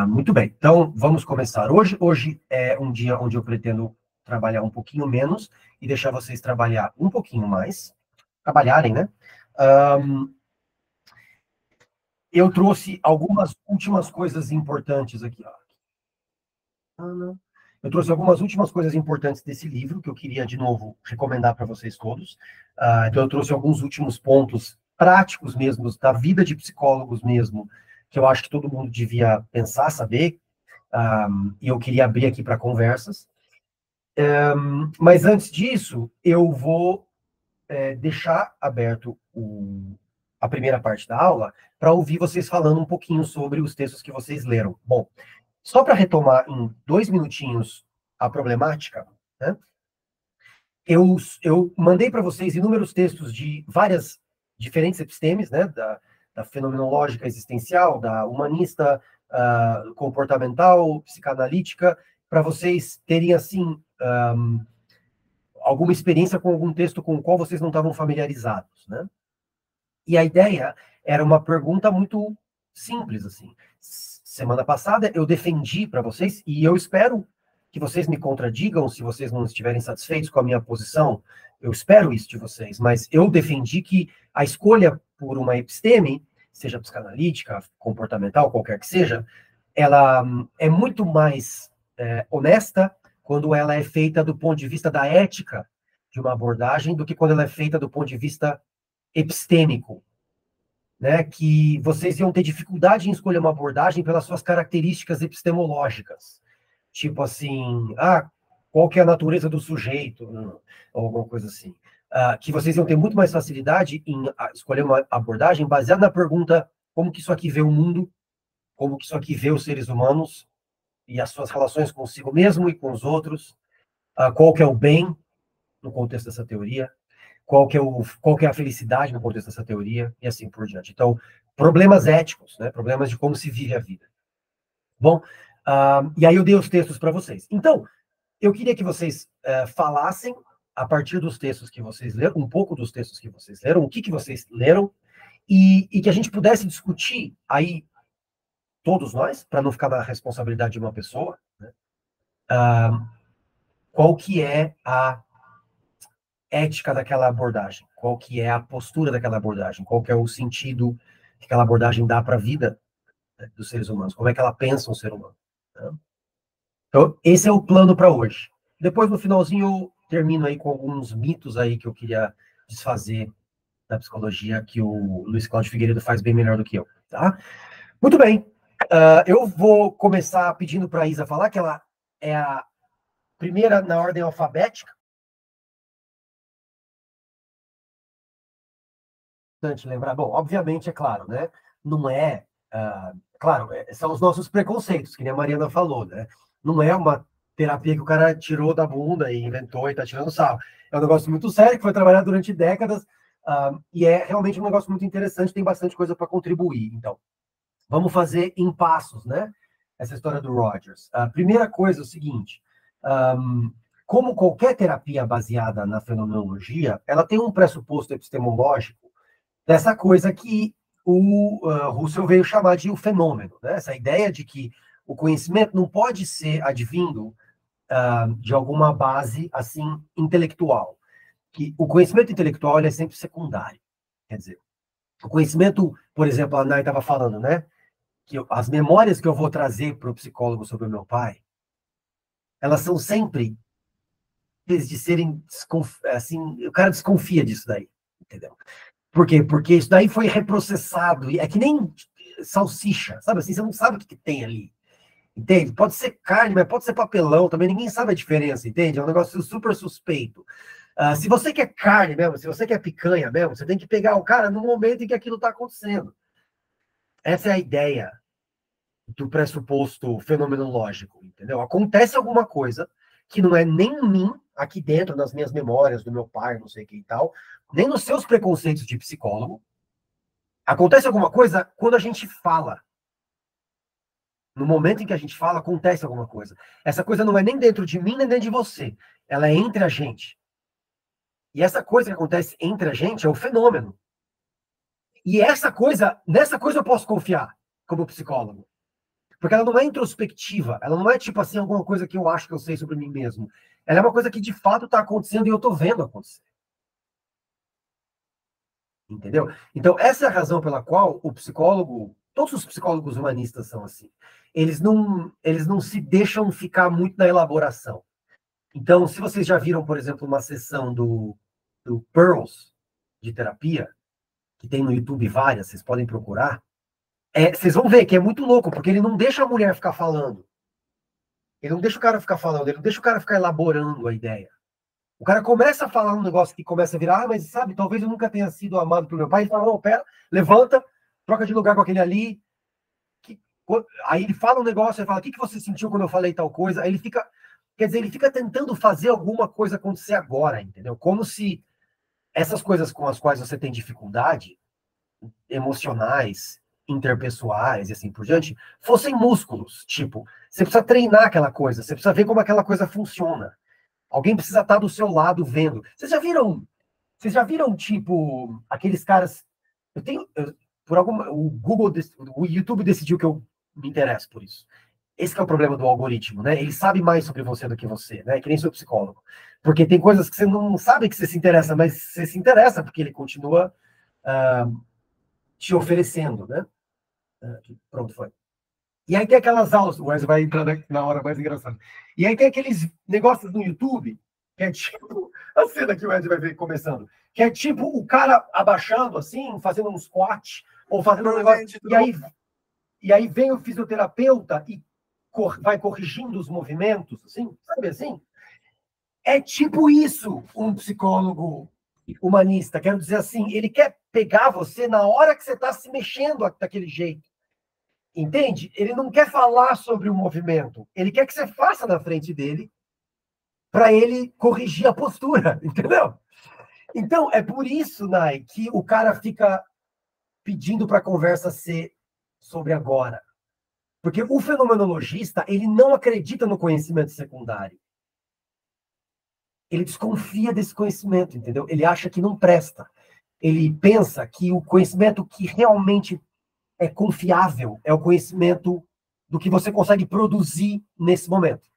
Muito bem, então vamos começar. Hoje é um dia onde eu pretendo trabalhar um pouquinho menos e deixar vocês trabalhar um pouquinho mais. Trabalharem, né? Eu trouxe algumas últimas coisas importantes aqui. Eu trouxe algumas últimas coisas importantes desse livro que eu queria, de novo, recomendar para vocês todos. Então, eu trouxe alguns últimos pontos práticos mesmo, da vida de psicólogos mesmo, que eu acho que todo mundo devia pensar, saber, e eu queria abrir aqui para conversas. Mas antes disso, eu vou deixar aberto a primeira parte da aula para ouvir vocês falando um pouquinho sobre os textos que vocês leram. Bom, só para retomar em 2 minutinhos a problemática, né? Eu mandei para vocês inúmeros textos de várias diferentes epistemes, né? Da fenomenológica existencial, da humanista, comportamental, psicanalítica, para vocês terem, assim, alguma experiência com algum texto com o qual vocês não estavam familiarizados, né? E a ideia era uma pergunta muito simples, assim. Semana passada eu defendi para vocês, e eu espero que vocês me contradigam se vocês não estiverem satisfeitos com a minha posição. Eu espero isso de vocês, mas eu defendi que a escolha por uma episteme, seja psicanalítica, comportamental, qualquer que seja, ela é muito mais honesta quando ela é feita do ponto de vista da ética de uma abordagem do que quando ela é feita do ponto de vista epistêmico, né, que vocês iam ter dificuldade em escolher uma abordagem pelas suas características epistemológicas. Tipo assim, qual que é a natureza do sujeito, ou alguma coisa assim. Que vocês iam ter muito mais facilidade em escolher uma abordagem baseada na pergunta como que isso aqui vê o mundo, como que isso aqui vê os seres humanos e as suas relações consigo mesmo e com os outros, qual que é o bem no contexto dessa teoria, qual que é a felicidade no contexto dessa teoria, e assim por diante. Então, problemas éticos, né? Problemas de como se vive a vida. Bom, e aí eu dei os textos para vocês. Então, eu queria que vocês falassem, a partir dos textos que vocês leram, um pouco dos textos que vocês leram, o que vocês leram, e que a gente pudesse discutir aí, todos nós, para não ficar na responsabilidade de uma pessoa, né? Qual que é a ética daquela abordagem, qual que é a postura daquela abordagem, qual que é o sentido que aquela abordagem dá para a vida, né, dos seres humanos, como é que ela pensa um ser humano. Né? Então, esse é o plano para hoje. Depois, no finalzinho, eu termino aí com alguns mitos aí que eu queria desfazer da psicologia, que o Luiz Cláudio Figueiredo faz bem melhor do que eu. Tá? Muito bem. Eu vou começar pedindo para a Isa falar que ela é a primeira na ordem alfabética. Importante lembrar, bom, obviamente, é claro, né? Não é, claro, são os nossos preconceitos, que nem a Mariana falou, né? Não é uma terapia que o cara tirou da bunda e inventou e tá tirando sarro. É um negócio muito sério, que foi trabalhado durante décadas, e é realmente um negócio muito interessante, tem bastante coisa para contribuir. Então, vamos fazer em passos, né? Essa história do Rogers. A primeira coisa é o seguinte, como qualquer terapia baseada na fenomenologia, ela tem um pressuposto epistemológico dessa coisa que o Russell veio chamar de o fenômeno, né? Essa ideia de que o conhecimento não pode ser advindo de alguma base assim intelectual, que o conhecimento intelectual ele é sempre secundário. Quer dizer, o conhecimento, por exemplo, a Nay estava falando, né? Que as memórias que eu vou trazer para o psicólogo sobre o meu pai, elas são sempre de serem assim, o cara desconfia disso daí, entendeu? Por quê? Porque isso daí foi reprocessado. É que nem salsicha, sabe assim? Você não sabe o que tem ali. Entende? Pode ser carne, mas pode ser papelão também. Ninguém sabe a diferença, entende? É um negócio super suspeito. Se você quer carne mesmo, se você quer picanha mesmo, você tem que pegar o cara no momento em que aquilo está acontecendo. Essa é a ideia do pressuposto fenomenológico, entendeu? Acontece alguma coisa que não é nem em mim, aqui dentro, nas minhas memórias do meu pai, não sei o que e tal, nem nos seus preconceitos de psicólogo. Acontece alguma coisa quando a gente fala. No momento em que a gente fala, acontece alguma coisa. Essa coisa não é nem dentro de mim, nem dentro de você. Ela é entre a gente. E essa coisa que acontece entre a gente é o fenômeno. E nessa coisa eu posso confiar como psicólogo. Porque ela não é introspectiva, ela não é tipo assim, alguma coisa que eu acho que eu sei sobre mim mesmo. Ela é uma coisa que de fato está acontecendo e eu estou vendo acontecer. Entendeu? Então, essa é a razão pela qual o psicólogo, todos os psicólogos humanistas são assim. Eles não se deixam ficar muito na elaboração. Então, se vocês já viram, por exemplo, uma sessão do Pearls de terapia, que tem no YouTube várias, vocês podem procurar, vocês vão ver que é muito louco, porque ele não deixa a mulher ficar falando. Ele não deixa o cara ficar falando, ele não deixa o cara ficar elaborando a ideia. O cara começa a falar um negócio que começa a virar, mas sabe, talvez eu nunca tenha sido amado pelo meu pai. Ele fala, não, pera, levanta, troca de lugar com aquele ali. Que, aí ele fala um negócio, ele fala, o que você sentiu quando eu falei tal coisa? Aí ele fica, quer dizer, ele fica tentando fazer alguma coisa acontecer agora, entendeu? Como se essas coisas com as quais você tem dificuldade, emocionais, interpessoais e assim por diante, fossem músculos. Tipo, você precisa treinar aquela coisa, você precisa ver como aquela coisa funciona. Alguém precisa estar do seu lado vendo. Vocês já viram, tipo, aqueles caras. Eu tenho. Por alguma. O YouTube decidiu que eu me interesso por isso. Esse que é o problema do algoritmo, né? Ele sabe mais sobre você do que você, né? Que nem seu psicólogo. Porque tem coisas que você não sabe que você se interessa, mas você se interessa porque ele continua te oferecendo, né? Pronto, foi. E aí tem aquelas aulas, o Wesley vai entrando na hora mais engraçada. E aí tem aqueles negócios no YouTube, que é tipo, a cena que o Wesley vai ver começando, que é tipo o cara abaixando assim, fazendo um squat, ou fazendo um negócio, e aí vem o fisioterapeuta e vai corrigindo os movimentos, assim, sabe assim? É tipo isso um psicólogo humanista, quero dizer assim, ele quer pegar você na hora que você está se mexendo daquele jeito. Entende? Ele não quer falar sobre o movimento. Ele quer que você faça na frente dele para ele corrigir a postura, entendeu? Então, é por isso, Nai, que o cara fica pedindo para a conversa ser sobre agora. Porque o fenomenologista, ele não acredita no conhecimento secundário. Ele desconfia desse conhecimento, entendeu? Ele acha que não presta. Ele pensa que o conhecimento que realmente é confiável é o conhecimento do que você consegue produzir nesse momento.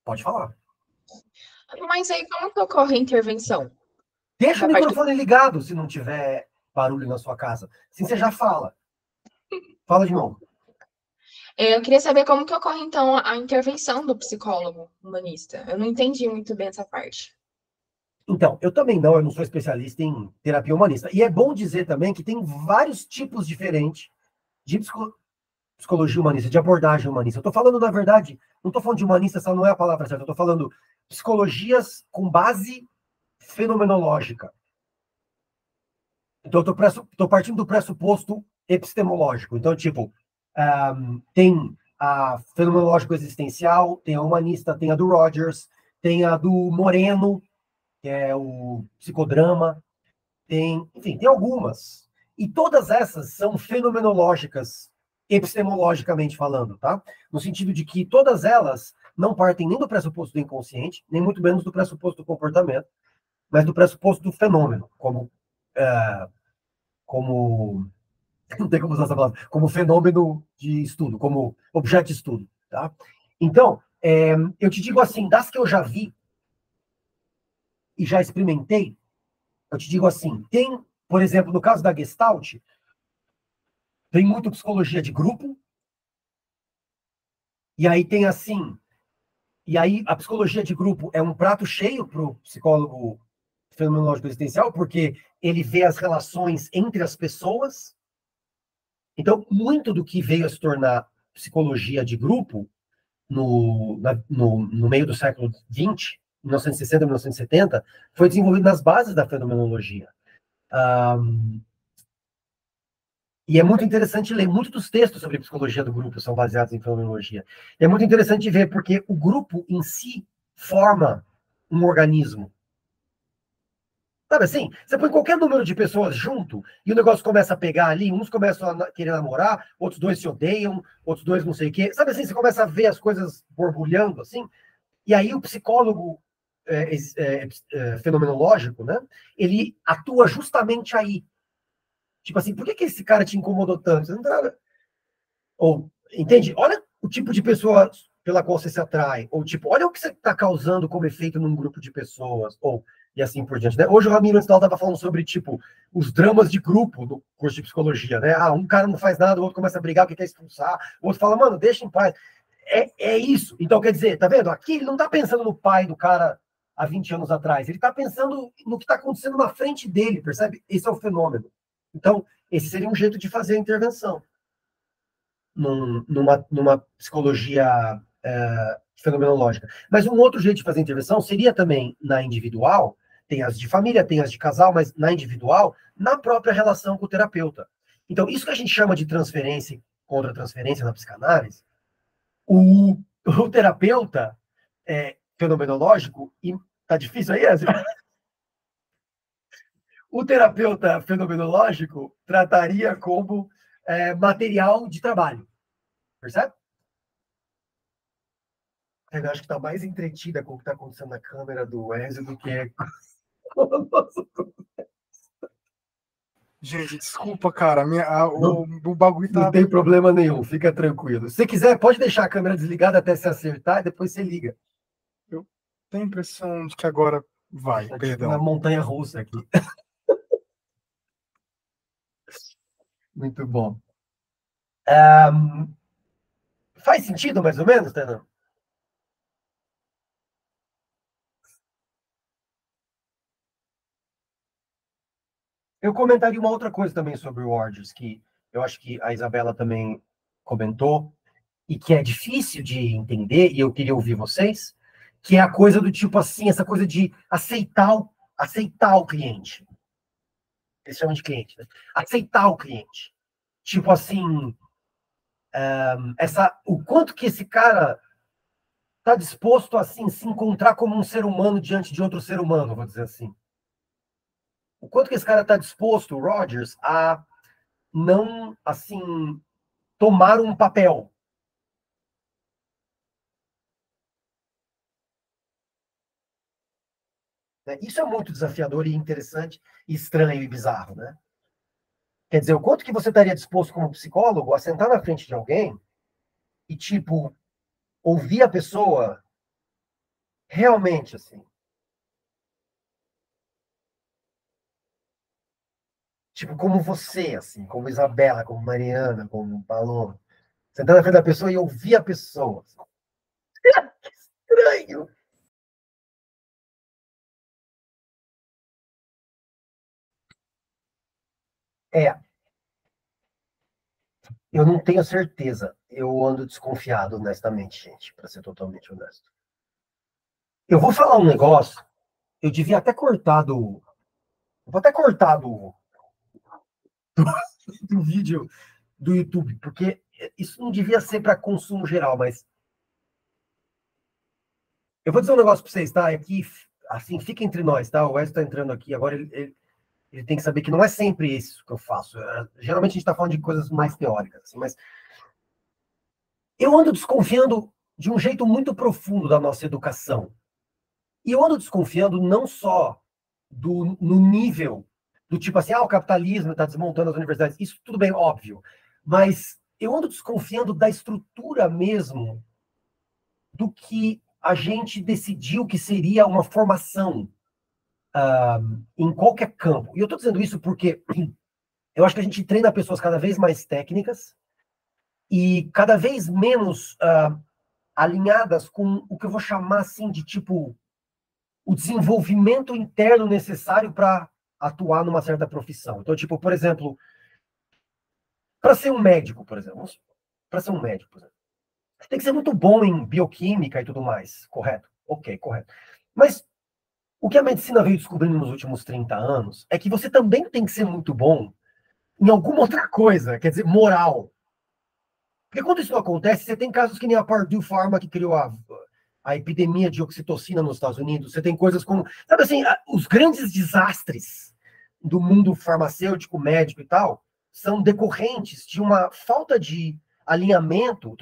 Pode falar. Mas aí como que ocorre a intervenção? Deixa o Da parte do... microfone ligado se não tiver barulho na sua casa. Assim você já fala. Fala de novo. Eu queria saber como que ocorre, então, a intervenção do psicólogo humanista. Eu não entendi muito bem essa parte. Então, eu também não, eu não sou especialista em terapia humanista. E é bom dizer também que tem vários tipos diferentes de psicologia humanista, de abordagem humanista. Eu estou falando, na verdade, não estou falando de humanista, essa não é a palavra certa, eu estou falando psicologias com base fenomenológica. Então, eu estou partindo do pressuposto epistemológico. Então, tipo, tem a fenomenológico existencial, tem a humanista, tem a do Rogers, tem a do Moreno, que é o psicodrama, enfim, tem algumas. E todas essas são fenomenológicas, epistemologicamente falando, tá? No sentido de que todas elas não partem nem do pressuposto do inconsciente, nem muito menos do pressuposto do comportamento, mas do pressuposto do fenômeno, como não tem como usar essa palavra, como fenômeno de estudo, como objeto de estudo, tá? Então, eu te digo assim, das que eu já vi e já experimentei, eu te digo assim, tem, por exemplo, no caso da Gestalt, tem muito psicologia de grupo, e aí tem assim, e aí a psicologia de grupo é um prato cheio para o psicólogo fenomenológico existencial, porque ele vê as relações entre as pessoas. Então, muito do que veio a se tornar psicologia de grupo no meio do século XX, 1960, 1970, foi desenvolvido nas bases da fenomenologia. E é muito interessante ler, muitos dos textos sobre psicologia do grupo são baseados em fenomenologia. E é muito interessante ver, porque o grupo em si forma um organismo. Sabe assim? Você põe qualquer número de pessoas junto e o negócio começa a pegar ali, uns começam a querer namorar, outros dois se odeiam, outros dois não sei o quê. Sabe assim? Você começa a ver as coisas borbulhando assim. E aí o psicólogo fenomenológico, né? Ele atua justamente aí. Tipo assim, por que esse cara te incomodou tanto? Você não tá... Ou, entende? Olha o tipo de pessoa pela qual você se atrai. Ou, tipo, olha o que você está causando como efeito num grupo de pessoas. Ou, e assim por diante, né? Hoje o Ramiro estava falando sobre, tipo, os dramas de grupo no curso de psicologia, né? Ah, um cara não faz nada, o outro começa a brigar porque quer expulsar, o outro fala, mano, deixa em paz. É isso. Então, quer dizer, tá vendo? Aqui ele não está pensando no pai do cara há 20 anos atrás. Ele está pensando no que está acontecendo na frente dele, percebe? Esse é o fenômeno. Então, esse seria um jeito de fazer a intervenção numa psicologia fenomenológica. Mas um outro jeito de fazer intervenção seria também na individual, tem as de família, tem as de casal, mas na individual, na própria relação com o terapeuta. Então, isso que a gente chama de transferência e contra-transferência na psicanálise, o terapeuta fenomenológico, e tá difícil aí, Ezra? O terapeuta fenomenológico trataria como material de trabalho, percebe? Eu acho que está mais entretida com o que está acontecendo na câmera do Ezio do que Gente, desculpa, cara. O bagulho tá. Não tem problema nenhum, fica tranquilo. Se quiser, pode deixar a câmera desligada até se acertar e depois você liga. Eu tenho a impressão de que agora vai, Tá perdão. tipo na montanha russa aqui. Muito bom. Faz sentido, mais ou menos, Tenan? Eu comentaria uma outra coisa também sobre o Rogers, que eu acho que a Isabela também comentou, e que é difícil de entender, e eu queria ouvir vocês, que é a coisa do tipo assim, essa coisa de aceitar o cliente. Eles chamam de cliente, né? Aceitar o cliente. Tipo assim, o quanto que esse cara está disposto assim, se encontrar como um ser humano diante de outro ser humano, vou dizer assim. O quanto que esse cara está disposto, o Rogers, a não, assim, tomar um papel. Isso é muito desafiador e interessante, e estranho e bizarro, né? Quer dizer, o quanto que você estaria disposto como psicólogo a sentar na frente de alguém e, tipo, ouvir a pessoa realmente, assim. Tipo, como você, assim, como Isabela, como Mariana, como Paloma. Sentar na frente da pessoa e ouvir a pessoa. Assim. Que estranho! Eu não tenho certeza. Eu ando desconfiado, honestamente, gente, para ser totalmente honesto. Eu vou falar um negócio, eu devia até cortar do. Vou até cortar do vídeo do YouTube, porque isso não devia ser para consumo geral, mas. Eu vou dizer um negócio para vocês, tá? Aqui, assim, fica entre nós, tá? O Wes está entrando aqui, agora ele tem que saber que não é sempre isso que eu faço. Geralmente a gente está falando de coisas mais teóricas, assim, mas eu ando desconfiando de um jeito muito profundo da nossa educação. E eu ando desconfiando não só no nível do tipo assim, o capitalismo está desmontando as universidades, isso tudo bem, óbvio, mas eu ando desconfiando da estrutura mesmo do que a gente decidiu que seria uma formação em qualquer campo. E eu estou dizendo isso porque eu acho que a gente treina pessoas cada vez mais técnicas e cada vez menos alinhadas com o que eu vou chamar assim de tipo o desenvolvimento interno necessário para atuar numa certa profissão. Então, tipo, por exemplo, para ser um médico, por exemplo, para ser um médico, por exemplo, você tem que ser muito bom em bioquímica e tudo mais, correto? Ok, correto. Mas o que a medicina veio descobrindo nos últimos 30 anos é que você também tem que ser muito bom em alguma outra coisa, quer dizer, moral. Porque quando isso não acontece, você tem casos que nem a Purdue Pharma que criou a epidemia de oxitocina nos Estados Unidos, você tem coisas como, sabe assim, os grandes desastres do mundo farmacêutico, médico e tal, são decorrentes de uma falta de alinhamento,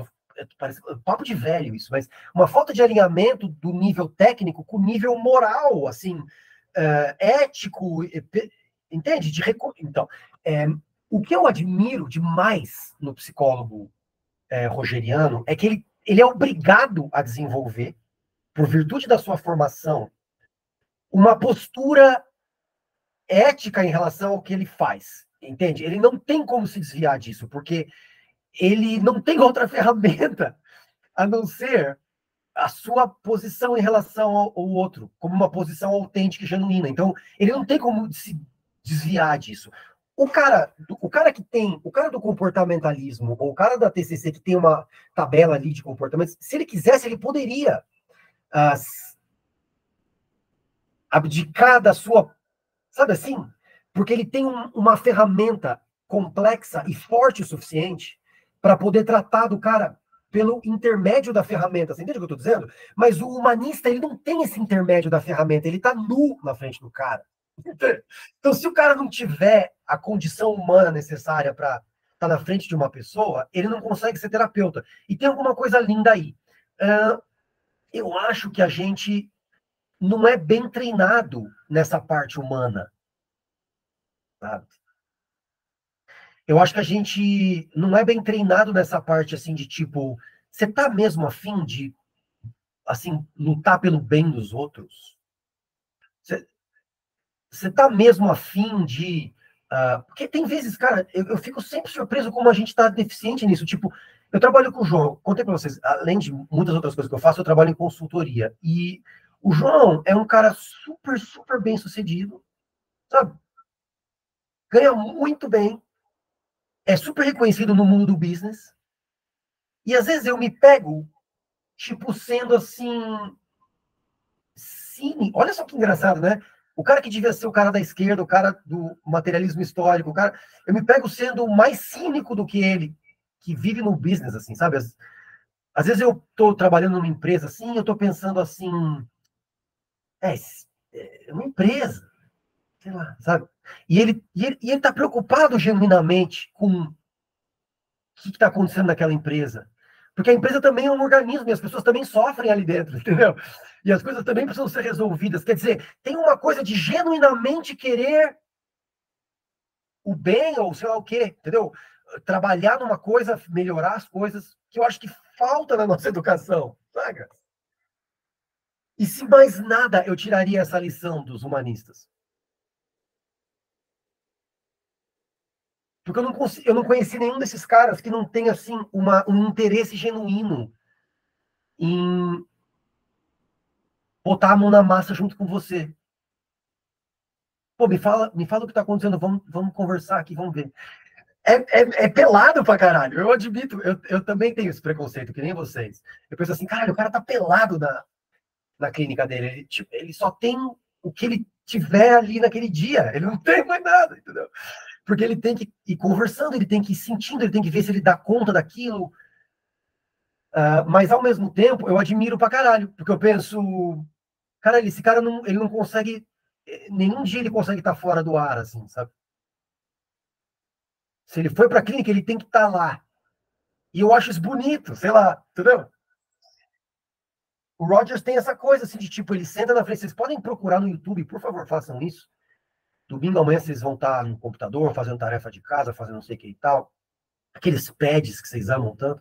parece papo de velho isso, mas uma falta de alinhamento do nível técnico com o nível moral, assim, ético, entende? Então, O que eu admiro demais no psicólogo rogeriano é que ele é obrigado a desenvolver, por virtude da sua formação, uma postura ética em relação ao que ele faz, entende? Ele não tem como se desviar disso, porque ele não tem outra ferramenta a não ser a sua posição em relação ao outro, como uma posição autêntica e genuína. Então, ele não tem como se desviar disso. O cara do comportamentalismo, ou o cara da TCC que tem uma tabela ali de comportamentos, se ele quisesse, ele poderia abdicar da sua, sabe assim? Porque ele tem uma ferramenta complexa e forte o suficiente para poder tratar do cara pelo intermédio da ferramenta. Você entende o que eu estou dizendo? Mas o humanista, ele não tem esse intermédio da ferramenta, ele está nu na frente do cara. Então, se o cara não tiver a condição humana necessária para estar na frente de uma pessoa, ele não consegue ser terapeuta. E tem alguma coisa linda aí. Eu acho que a gente não é bem treinado nessa parte humana. Sabe? Eu acho que a gente não é bem treinado nessa parte, assim, de tipo, você tá mesmo afim de, assim, lutar pelo bem dos outros? Você tá mesmo afim de... porque tem vezes, cara, eu fico sempre surpreso como a gente tá deficiente nisso. Tipo, eu trabalho com o João, contei pra vocês, além de muitas outras coisas que eu faço, eu trabalho em consultoria. E o João é um cara super, super bem sucedido, sabe? Ganha muito bem, é super reconhecido no mundo do business. E às vezes eu me pego, tipo, sendo assim, cínico. Olha só que engraçado, né? O cara que devia ser o cara da esquerda, o cara do materialismo histórico, o cara, eu me pego sendo mais cínico do que ele, que vive no business, assim, sabe? Às vezes eu tô trabalhando numa empresa assim, eu tô pensando assim, é uma empresa, sei lá, sabe? E ele tá preocupado genuinamente com o que está acontecendo naquela empresa. Porque a empresa também é um organismo e as pessoas também sofrem ali dentro, entendeu? E as coisas também precisam ser resolvidas. Quer dizer, tem uma coisa de genuinamente querer o bem ou sei lá o quê, entendeu? Trabalhar numa coisa, melhorar as coisas, que eu acho que falta na nossa educação, sabe? E se mais nada, eu tiraria essa lição dos humanistas. Porque eu não conheci nenhum desses caras que não tem, assim, um interesse genuíno em botar a mão na massa junto com você. Pô, me fala o que tá acontecendo, vamos conversar aqui, vamos ver. É pelado pra caralho, eu admito, eu também tenho esse preconceito, que nem vocês. Eu penso assim, cara, o cara tá pelado na clínica dele, ele só tem o que ele tiver ali naquele dia, ele não tem mais nada, entendeu? Porque ele tem que ir conversando, ele tem que ir sentindo, ele tem que ver se ele dá conta daquilo. Mas, ao mesmo tempo, eu admiro pra caralho, porque eu penso, cara, esse cara ele não consegue, nenhum dia ele consegue estar fora do ar, assim, sabe? Se ele foi pra clínica, ele tem que estar lá. E eu acho isso bonito, sei lá, entendeu? O Rogers tem essa coisa, assim, de tipo, ele senta na frente, vocês podem procurar no YouTube, por favor, façam isso. Domingo amanhã vocês vão estar no computador, fazendo tarefa de casa, fazendo não sei o que e tal. Aqueles pads que vocês amam tanto.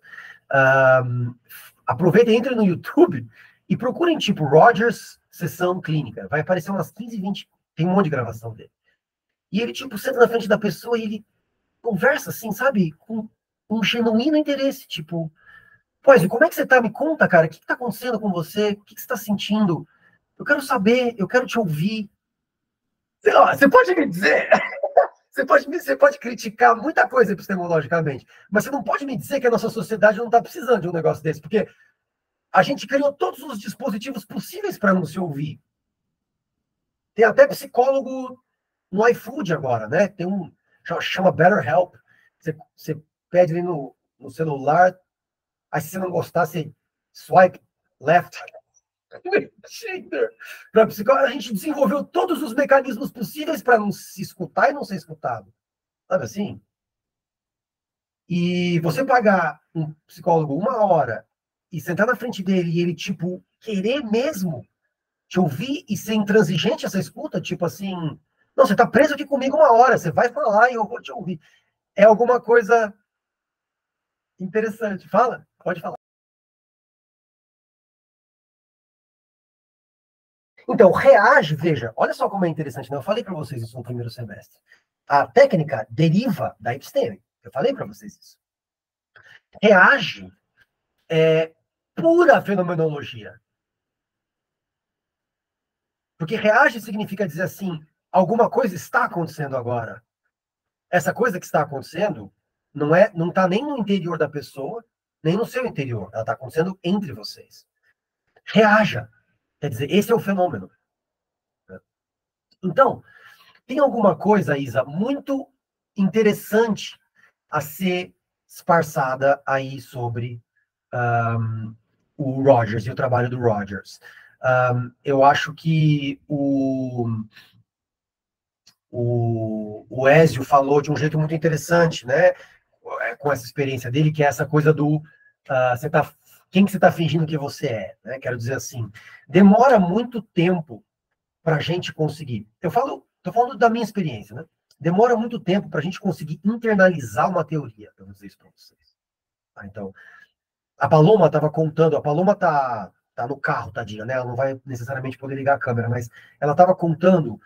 Aproveitem, entrem no YouTube e procurem, tipo, Rogers Sessão Clínica. Vai aparecer umas 15, 20, tem um monte de gravação dele. E ele, tipo, senta na frente da pessoa e ele conversa, assim, sabe? Com um genuíno interesse, tipo... Pois, como é que você tá? Me conta, cara, o que tá acontecendo com você? O que você tá sentindo? Eu quero saber, eu quero te ouvir. Sei lá, você pode me dizer... Você pode criticar muita coisa epistemologicamente, mas você não pode me dizer que a nossa sociedade não está precisando de um negócio desse, porque a gente criou todos os dispositivos possíveis para não se ouvir. Tem até psicólogo no iFood agora, né? Tem chama BetterHelp. Você pede ali no celular, aí se você não gostar, você swipe left. Para psicólogo, a gente desenvolveu todos os mecanismos possíveis para não se escutar e não ser escutado. Sabe assim? E você pagar um psicólogo 1 hora e sentar na frente dele e ele, tipo, querer mesmo te ouvir e ser intransigente essa escuta, tipo assim, não, você tá preso aqui comigo 1 hora, você vai falar e eu vou te ouvir. é alguma coisa interessante. Fala, pode falar. Então, reage, veja, olha só como é interessante, né? Eu falei para vocês isso no primeiro semestre. A técnica deriva da episteme. Eu falei para vocês isso. Reage é pura fenomenologia. Porque reage significa dizer assim, alguma coisa está acontecendo agora. Essa coisa que está acontecendo não está nem no interior da pessoa, nem no seu interior. Ela está acontecendo entre vocês. Reaja. Quer dizer, esse é o fenômeno. Então, tem alguma coisa, Isa, muito interessante a ser esparçada aí sobre o Rogers e o trabalho do Rogers. Eu acho que o Ézio falou de um jeito muito interessante, né? Com essa experiência dele, que é essa coisa do quem que você está fingindo que você é, né? Quero dizer assim, demora muito tempo para a gente conseguir. Estou falando da minha experiência, né? Demora muito tempo para a gente conseguir internalizar uma teoria. Eu vou dizer isso para vocês. Então, a Paloma estava contando, a Paloma tá no carro, tadinha, né? Ela não vai necessariamente poder ligar a câmera, mas ela estava contando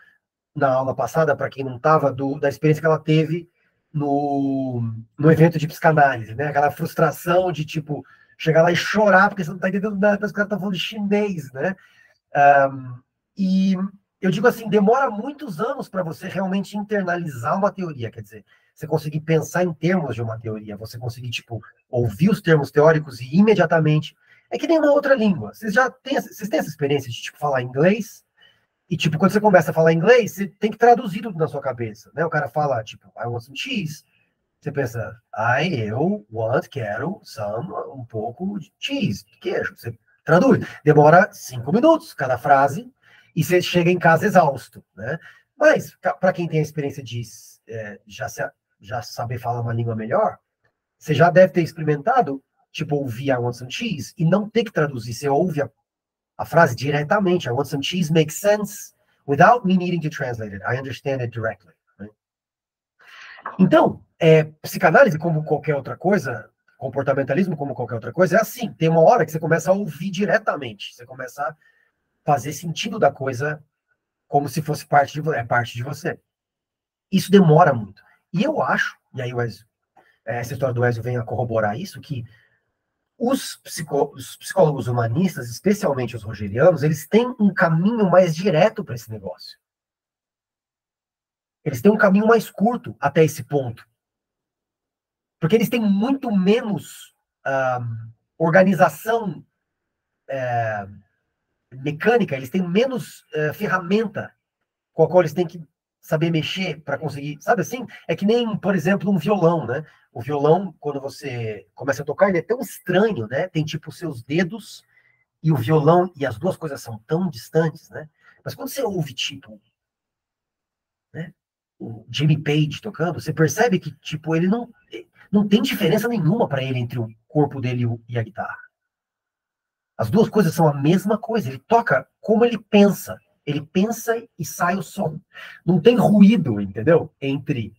na aula passada, para quem não estava, da experiência que ela teve no evento de psicanálise, né? Aquela frustração de, tipo, chegar lá e chorar, porque você não está entendendo nada, os caras estão falando de chinês, né? E eu digo assim, demora muitos anos para você realmente internalizar uma teoria, quer dizer, você conseguir pensar em termos de uma teoria, você conseguir, tipo, ouvir os termos teóricos e imediatamente... É que nem uma outra língua. Vocês têm essa experiência de, tipo, falar inglês? E, tipo, quando você começa a falar inglês, você tem que traduzir tudo na sua cabeça, né? O cara fala, tipo, I want some cheese. Você pensa, eu quero um pouco de cheese, de queijo. Você traduz. Demora 5 minutos cada frase e você chega em casa exausto, né? Mas, para quem tem a experiência de já saber falar uma língua melhor, você já deve ter experimentado, tipo, ouvir I want some cheese e não ter que traduzir. Você ouve a frase diretamente. I want some cheese makes sense without me needing to translate it. I understand it directly. Right? Então, psicanálise, como qualquer outra coisa, comportamentalismo, como qualquer outra coisa, é assim. Tem uma hora que você começa a ouvir diretamente. Você começa a fazer sentido da coisa como se fosse parte de você. Isso demora muito. E eu acho, e aí essa história do Ezio vem a corroborar isso, que os psicólogos humanistas, especialmente os rogerianos, eles têm um caminho mais direto para esse negócio. Eles têm um caminho mais curto até esse ponto. Porque eles têm muito menos organização mecânica, eles têm menos ferramenta com a qual eles têm que saber mexer para conseguir, sabe assim? É que nem, por exemplo, um violão, né? O violão, quando você começa a tocar, ele é tão estranho, né? Tem tipo os seus dedos e o violão, e as duas coisas são tão distantes, né? Mas quando você ouve, tipo, né, o Jimmy Page tocando, você percebe que, tipo, ele não tem diferença nenhuma para ele entre o corpo dele e a guitarra. As duas coisas são a mesma coisa. Ele toca como ele pensa. Ele pensa e sai o som. Não tem ruído, entendeu? Entre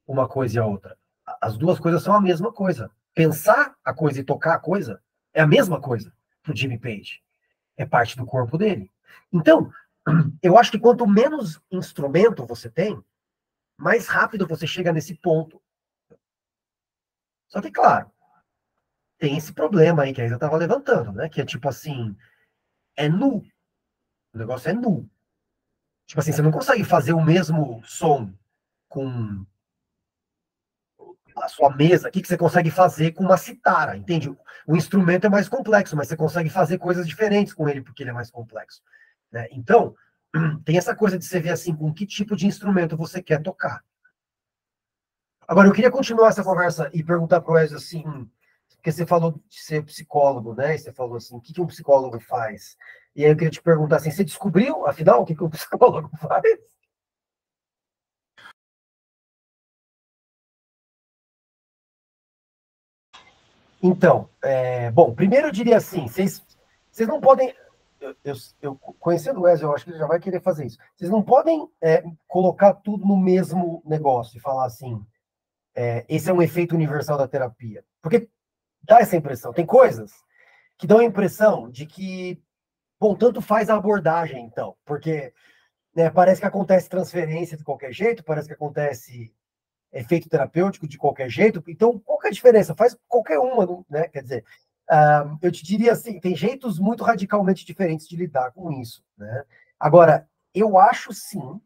uma coisa e a outra. As duas coisas são a mesma coisa. Pensar a coisa e tocar a coisa é a mesma coisa pro Jimmy Page. É parte do corpo dele. Então, eu acho que quanto menos instrumento você tem, mais rápido você chega nesse ponto. Só que, claro, tem esse problema aí que a Isa estava levantando, né? Que é tipo assim, é nu. O negócio é nu. Tipo assim, você não consegue fazer o mesmo som com a sua mesa aqui que você consegue fazer com uma citara, entende? O instrumento é mais complexo, mas você consegue fazer coisas diferentes com ele porque ele é mais complexo. Né? Então, tem essa coisa de você ver assim, com que tipo de instrumento você quer tocar. Agora, eu queria continuar essa conversa e perguntar para o Ezio assim, porque você falou de ser psicólogo, né? E você falou assim, o que um psicólogo faz? E aí eu queria te perguntar assim, você descobriu, afinal, o que um psicólogo faz? Então, bom, primeiro eu diria assim, vocês não podem, eu conhecendo o Wesley, eu acho que ele já vai querer fazer isso. Vocês não podem colocar tudo no mesmo negócio e falar assim, esse é um efeito universal da terapia. Porque dá essa impressão. Tem coisas que dão a impressão de que, bom, tanto faz a abordagem, então, porque né, parece que acontece transferência de qualquer jeito, parece que acontece efeito terapêutico de qualquer jeito, então qual que é a diferença? Faz qualquer uma, né? Quer dizer, eu te diria assim, tem jeitos muito radicalmente diferentes de lidar com isso, né? Agora, eu acho sim,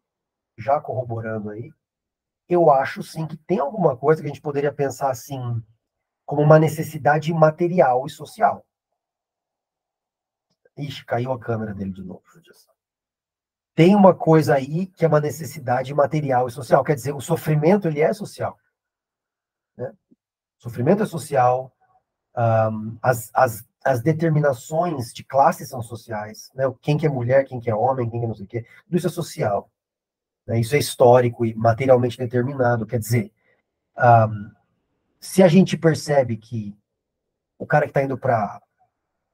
já corroborando aí, eu acho sim que tem alguma coisa que a gente poderia pensar assim, como uma necessidade material e social. Ixi, caiu a câmera dele de novo, judiação. Tem uma coisa aí que é uma necessidade material e social. Quer dizer, o sofrimento, ele é social. Né? O sofrimento é social, as determinações de classe são sociais. Né? Quem que é mulher, quem que é homem, quem que é não sei o quê. Tudo isso é social. Né? Isso é histórico e materialmente determinado. Quer dizer, se a gente percebe que o cara que está indo para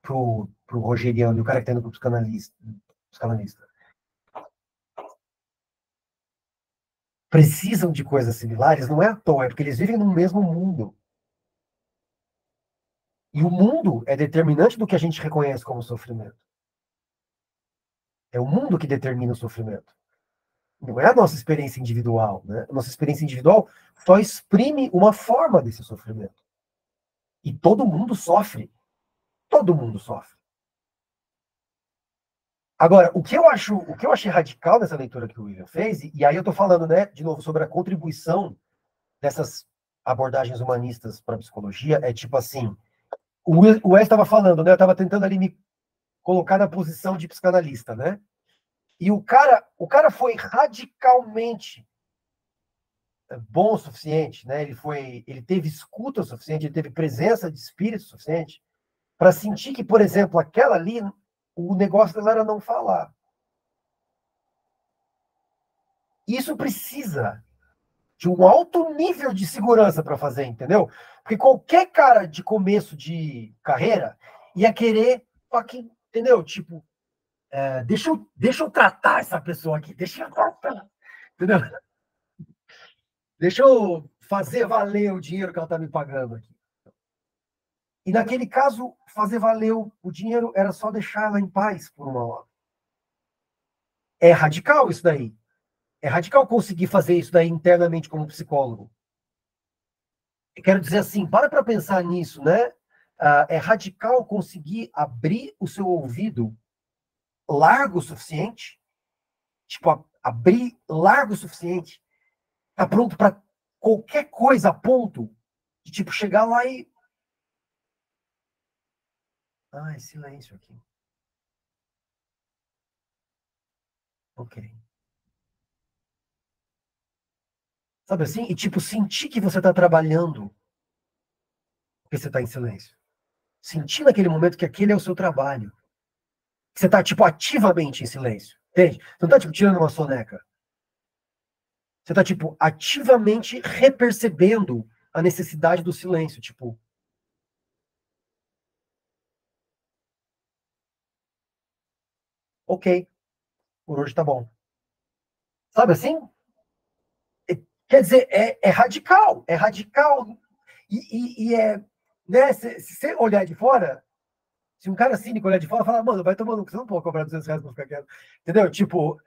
o rogeriano e o cara que está indo para o psicanalista precisam de coisas similares, não é à toa, é porque eles vivem no mesmo mundo. E o mundo é determinante do que a gente reconhece como sofrimento. É o mundo que determina o sofrimento. Não é a nossa experiência individual, né? A nossa experiência individual só exprime uma forma desse sofrimento. E todo mundo sofre. Todo mundo sofre. Agora, o que eu achei radical nessa leitura que o William fez, e aí eu estou falando, né, de novo, sobre a contribuição dessas abordagens humanistas para a psicologia, é tipo assim, o Wes estava falando, né, eu estava tentando ali me colocar na posição de psicanalista, né? E o cara foi radicalmente bom o suficiente, né? Ele teve escuta o suficiente, ele teve presença de espírito o suficiente para sentir que, por exemplo, aquela ali, o negócio dela era não falar. Isso precisa de um alto nível de segurança para fazer, entendeu? Porque qualquer cara de começo de carreira ia querer, entendeu? Tipo, deixa eu tratar essa pessoa aqui, deixa eu tratar, entendeu? Deixa eu fazer valer o dinheiro que ela está me pagando aqui. E naquele caso, fazer valer o dinheiro era só deixar ela em paz por uma hora. É radical isso daí. É radical conseguir fazer isso daí internamente como psicólogo. Eu quero dizer assim, para pensar nisso, né? É radical conseguir abrir o seu ouvido largo o suficiente, tipo, abrir largo o suficiente, tá pronto para qualquer coisa a ponto de, tipo, chegar lá e... Ai, silêncio aqui. Ok. Sabe assim? E, tipo, sentir que você tá trabalhando porque você tá em silêncio. Sentir naquele momento que aquele é o seu trabalho. Que você tá, tipo, ativamente em silêncio. Entende? Você não tá, tipo, tirando uma soneca. Você tá, tipo, ativamente repercebendo a necessidade do silêncio. Tipo, ok, por hoje tá bom. Sabe assim? Quer dizer, é radical. É radical. E é. Né, se você olhar de fora, se um cara cínico olhar de fora, fala, mano, vai tomando, você não pode cobrar R$ 200 pra ficar quieto. Entendeu? Tipo,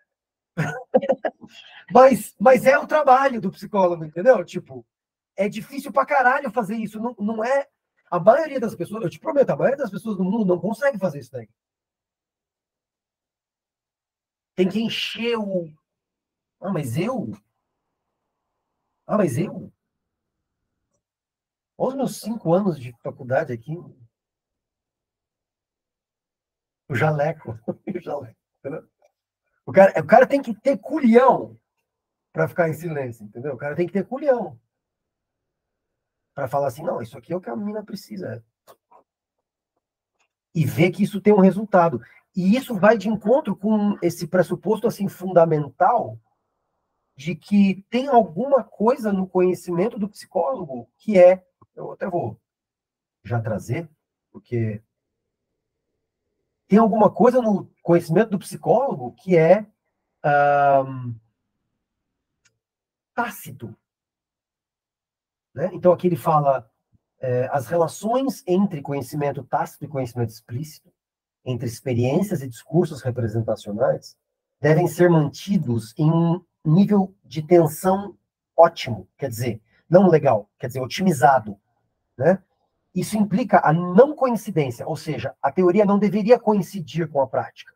mas é o trabalho do psicólogo, entendeu? Tipo, é difícil pra caralho fazer isso. Não, não é. A maioria das pessoas, eu te prometo, a maioria das pessoas do mundo não consegue fazer isso daí. Tem que encher o. Ah, mas eu? Ah, mas eu? Olha os meus 5 anos de faculdade aqui, o jaleco. O jaleco. Entendeu? O cara tem que ter culhão para ficar em silêncio, entendeu? O cara tem que ter culhão para falar assim, não, isso aqui é o que a menina precisa. E ver que isso tem um resultado. E isso vai de encontro com esse pressuposto assim fundamental de que tem alguma coisa no conhecimento do psicólogo que é, eu até vou já trazer, porque tem alguma coisa no conhecimento do psicólogo que é tácito. né? Então, aqui ele fala as relações entre conhecimento tácito e conhecimento explícito, entre experiências e discursos representacionais, devem ser mantidos em um nível de tensão ótimo, quer dizer, não legal, quer dizer, otimizado, né? Isso implica a não coincidência, ou seja, a teoria não deveria coincidir com a prática.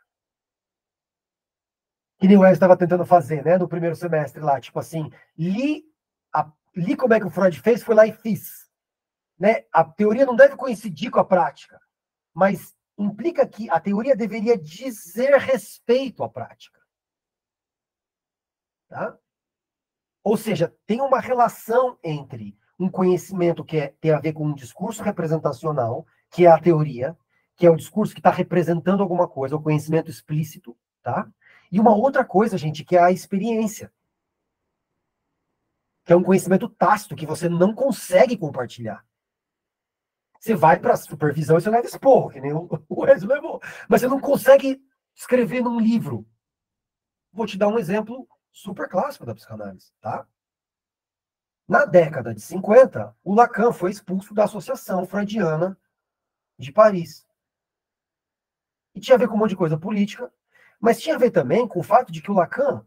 Que nem o Wesley estava tentando fazer, né, no primeiro semestre lá, tipo assim, li como é que o Freud fez, foi lá e fiz. Né? A teoria não deve coincidir com a prática, mas implica que a teoria deveria dizer respeito à prática. Tá? Ou seja, tem uma relação entre um conhecimento que tem a ver com um discurso representacional, que é a teoria, que é o discurso que está representando alguma coisa, o conhecimento explícito, tá? E uma outra coisa, gente, que é a experiência, que é um conhecimento tácito que você não consegue compartilhar. Você vai para a supervisão e você leva esporro, que nem o Wesley levou. Mas você não consegue escrever num livro. Vou te dar um exemplo super clássico da psicanálise, tá? Na década de 50, o Lacan foi expulso da Associação Freudiana de Paris. E tinha a ver com um monte de coisa política, mas tinha a ver também com o fato de que o Lacan...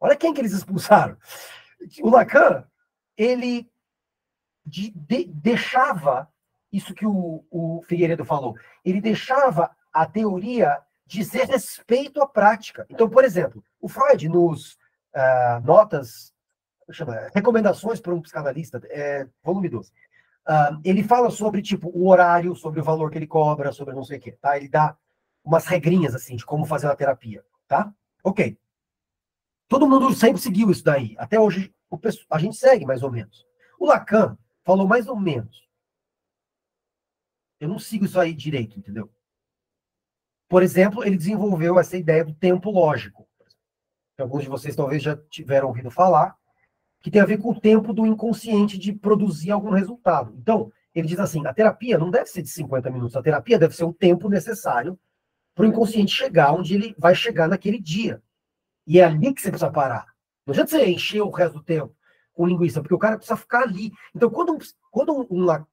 Olha quem que eles expulsaram. O Lacan, ele deixava isso que o Figueiredo falou. Ele deixava a teoria dizer respeito à prática. Então, por exemplo, o Freud, nos notas, recomendações para um psicanalista, volume 12, ele fala sobre tipo, o horário, sobre o valor que ele cobra, sobre não sei o quê. Tá? Ele dá umas regrinhas assim, de como fazer a terapia. Tá? Ok. Todo mundo sempre seguiu isso daí. Até hoje, a gente segue mais ou menos. O Lacan falou mais ou menos. Eu não sigo isso aí direito, entendeu? Por exemplo, ele desenvolveu essa ideia do tempo lógico. Que alguns de vocês talvez já tiveram ouvido falar, que tem a ver com o tempo do inconsciente de produzir algum resultado. Então, ele diz assim, a terapia não deve ser de 50 minutos, a terapia deve ser o tempo necessário para o inconsciente chegar onde ele vai chegar naquele dia. E é ali que você precisa parar. Não adianta você encher o resto do tempo com linguiça, porque o cara precisa ficar ali. Então, quando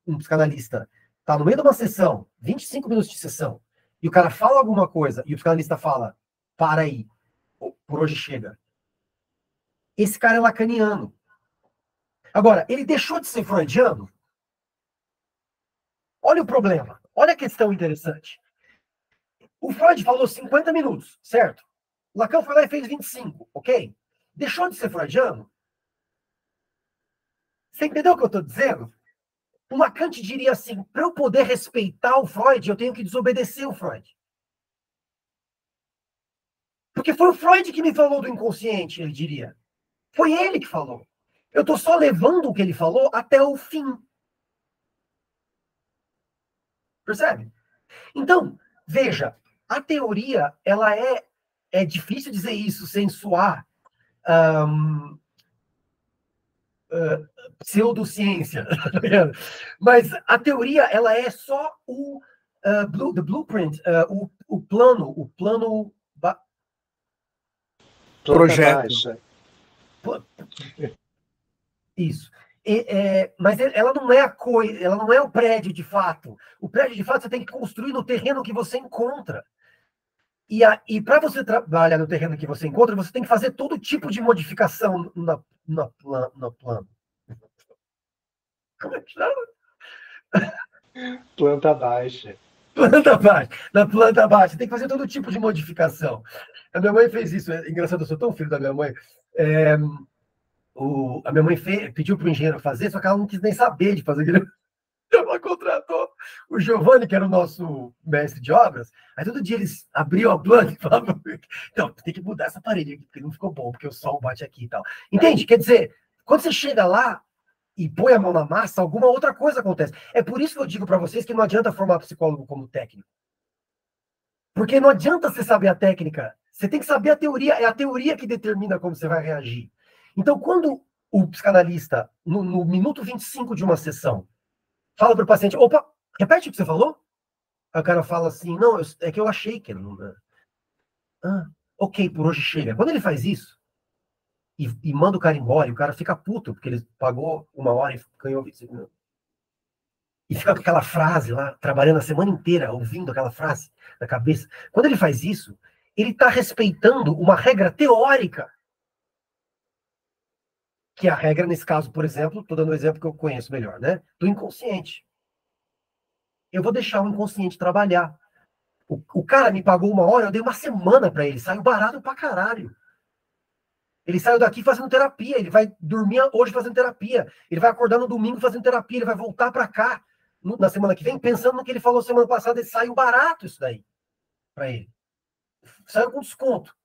um psicanalista está no meio de uma sessão, 25 minutos de sessão, e o cara fala alguma coisa, e o psicanalista fala, para aí, por hoje chega. Esse cara é lacaniano. Agora, ele deixou de ser freudiano? Olha o problema. Olha a questão interessante. O Freud falou 50 minutos, certo? O Lacan foi lá e fez 25, ok? Deixou de ser freudiano? Você entendeu o que eu estou dizendo? O Lacan diria assim, para eu poder respeitar o Freud, eu tenho que desobedecer o Freud. Porque foi o Freud que me falou do inconsciente, ele diria. Foi ele que falou. Eu estou só levando o que ele falou até o fim. Percebe? Então, veja, a teoria, ela é difícil dizer isso sem soar pseudociência. Mas a teoria, ela é só the blueprint, o plano Projeto. Baixa. Isso. Mas ela não é a coisa, ela não é o prédio de fato. O prédio de fato você tem que construir no terreno que você encontra. E para você trabalhar no terreno que você encontra, você tem que fazer todo tipo de modificação no plano. Como é que chama? Planta baixa. Planta baixa. Na planta baixa. Tem que fazer todo tipo de modificação. A minha mãe fez isso. É engraçado, eu sou tão filho da minha mãe. A minha mãe pediu para o engenheiro fazer, só que ela não quis nem saber de fazer. Ela contratou o Giovanni, que era o nosso mestre de obras. Aí todo dia eles abriam a planta e falavam: então, tem que mudar essa parede aqui, porque não ficou bom, porque o sol bate aqui e tal. Entende? Quer dizer, quando você chega lá e põe a mão na massa, alguma outra coisa acontece. É por isso que eu digo para vocês que não adianta formar psicólogo como técnico. Porque não adianta você saber a técnica. Você tem que saber a teoria. É a teoria que determina como você vai reagir. Então, quando o psicanalista, no minuto 25 de uma sessão, fala para o paciente, opa, repete o que você falou? Aí o cara fala assim, não, é que eu achei que não... ok, por hoje chega. Quando ele faz isso, e manda o cara embora, e o cara fica puto, porque ele pagou 1 hora e ganhou 25 minutos. E fica com aquela frase lá, trabalhando a semana inteira, ouvindo aquela frase na cabeça. Quando ele faz isso, ele está respeitando uma regra teórica. Que é a regra, nesse caso, por exemplo, estou dando um exemplo que eu conheço melhor, né? Do inconsciente. Eu vou deixar o inconsciente trabalhar. O cara me pagou 1 hora, eu dei uma semana para ele, saiu barato pra caralho. Ele saiu daqui fazendo terapia, ele vai dormir hoje fazendo terapia, ele vai acordar no domingo fazendo terapia, ele vai voltar para cá na semana que vem, pensando no que ele falou semana passada, e saiu barato isso daí para ele. Saiu com desconto.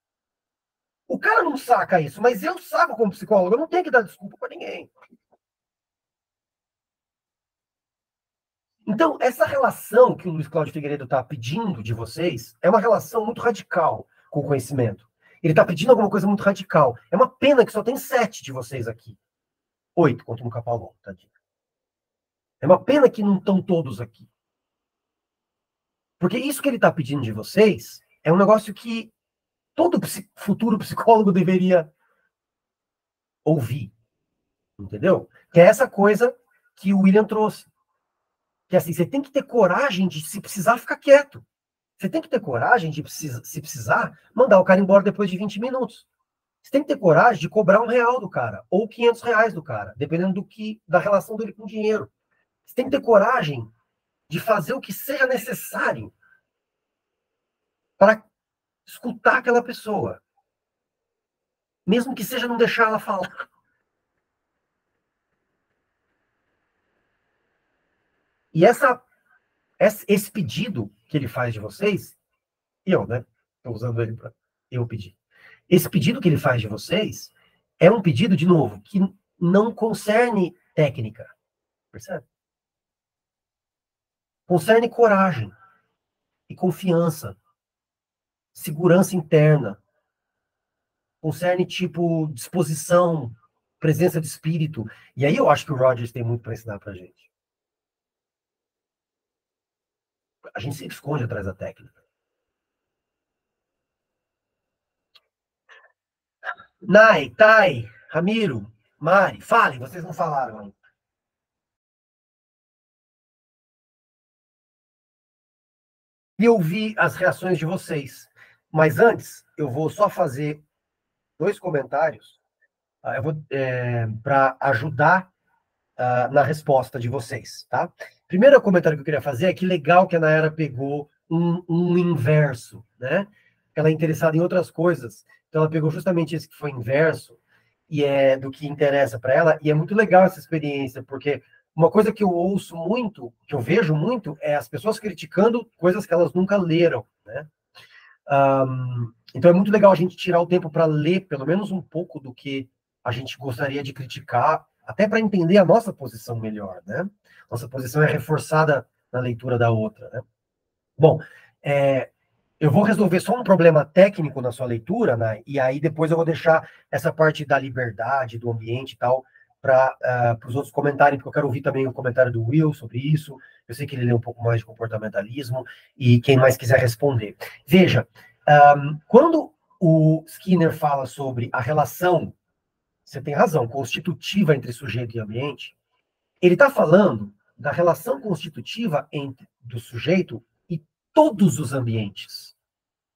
O cara não saca isso, mas eu saco como psicólogo, eu não tenho que dar desculpa para ninguém. Então, essa relação que o Luiz Cláudio Figueiredo está pedindo de vocês é uma relação muito radical com o conhecimento. Ele está pedindo alguma coisa muito radical. É uma pena que só tem 7 de vocês aqui. 8, conto no Capalon, tadinho. É uma pena que não estão todos aqui. Porque isso que ele está pedindo de vocês é um negócio que todo futuro psicólogo deveria ouvir. Entendeu? Que é essa coisa que o William trouxe. Que é assim, você tem que ter coragem de, se precisar, ficar quieto. Você tem que ter coragem de, se precisar, mandar o cara embora depois de 20 minutos. Você tem que ter coragem de cobrar R$1 do cara, ou R$500 do cara, dependendo da relação dele com o dinheiro. Você tem que ter coragem de fazer o que seja necessário para escutar aquela pessoa. Mesmo que seja não deixar ela falar. E esse pedido que ele faz de vocês, né? Estou usando ele para eu pedir. Esse pedido que ele faz de vocês é um pedido, de novo, que não concerne técnica. Percebe? Concerne coragem e confiança, segurança interna. Concerne, tipo, disposição, presença de espírito. E aí eu acho que o Rogers tem muito para ensinar para a gente. A gente se esconde atrás da técnica. Nai, Tai, Ramiro, Mari, falem, vocês não falaram ainda. E ouvir as reações de vocês. Mas antes, eu vou só fazer 2 comentários para ajudar na resposta de vocês, tá? Primeiro comentário que eu queria fazer é que legal que a Nayara pegou um inverso, né? Ela é interessada em outras coisas, então ela pegou justamente esse que foi inverso, e é do que interessa para ela, e é muito legal essa experiência, porque uma coisa que eu ouço muito, que eu vejo muito, é as pessoas criticando coisas que elas nunca leram, né? Então é muito legal a gente tirar o tempo para ler pelo menos um pouco do que a gente gostaria de criticar, até para entender a nossa posição melhor, né? Nossa posição é reforçada na leitura da outra, né? Bom, eu vou resolver só um problema técnico na sua leitura, né? E aí depois eu vou deixar essa parte da liberdade, do ambiente e tal, para os outros comentarem, porque eu quero ouvir também o comentário do Will sobre isso. Eu sei que ele lê um pouco mais de comportamentalismo, e quem mais quiser responder. Veja, quando o Skinner fala sobre a relação, você tem razão, constitutiva entre sujeito e ambiente, ele está falando da relação constitutiva do sujeito e todos os ambientes.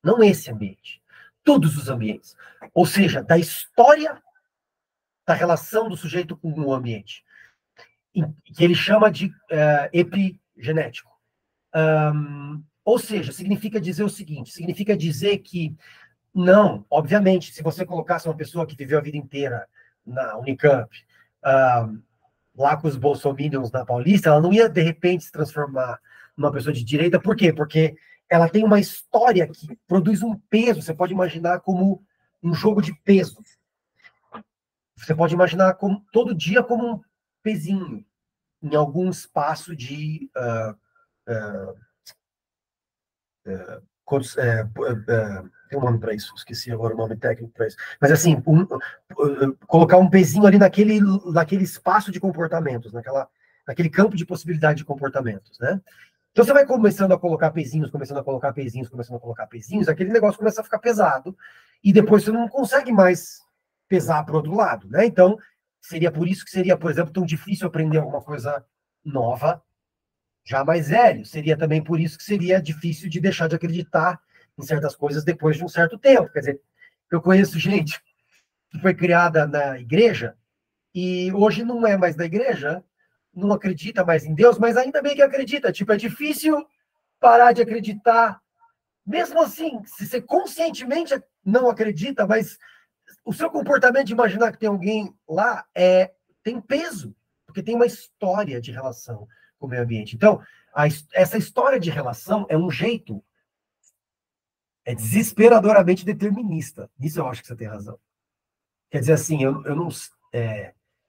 Não esse ambiente. Todos os ambientes. Ou seja, da história da relação do sujeito com o ambiente. Que ele chama de epigenético. Ou seja, significa dizer o seguinte, significa dizer que, não, obviamente, se você colocasse uma pessoa que viveu a vida inteira na Unicamp, lá com os bolsominions na Paulista, ela não ia, de repente, se transformar numa pessoa de direita. Por quê? Porque ela tem uma história que produz um peso, você pode imaginar como um jogo de peso. Você pode imaginar todo dia como um pezinho em algum espaço de... tem um nome para isso, esqueci agora o nome técnico para isso. Mas assim, colocar um pezinho ali naquele espaço de comportamentos, naquele campo de possibilidade de comportamentos, né? Então você vai começando a colocar pezinhos, aquele negócio começa a ficar pesado, e depois você não consegue mais pesar para o outro lado, né? Então, seria por isso que seria, por exemplo, tão difícil aprender alguma coisa nova já mais velho. Seria também por isso que seria difícil de deixar de acreditar em certas coisas depois de um certo tempo. Quer dizer, eu conheço gente que foi criada na igreja e hoje não é mais da igreja, não acredita mais em Deus, mas ainda bem que acredita. Tipo, é difícil parar de acreditar. Mesmo assim, se você conscientemente não acredita, mas o seu comportamento de imaginar que tem alguém lá tem peso, porque tem uma história de relação com o meio ambiente. Então, essa história de relação é um jeito, é desesperadoramente determinista. Isso eu acho que você tem razão. Quer dizer, assim, eu não,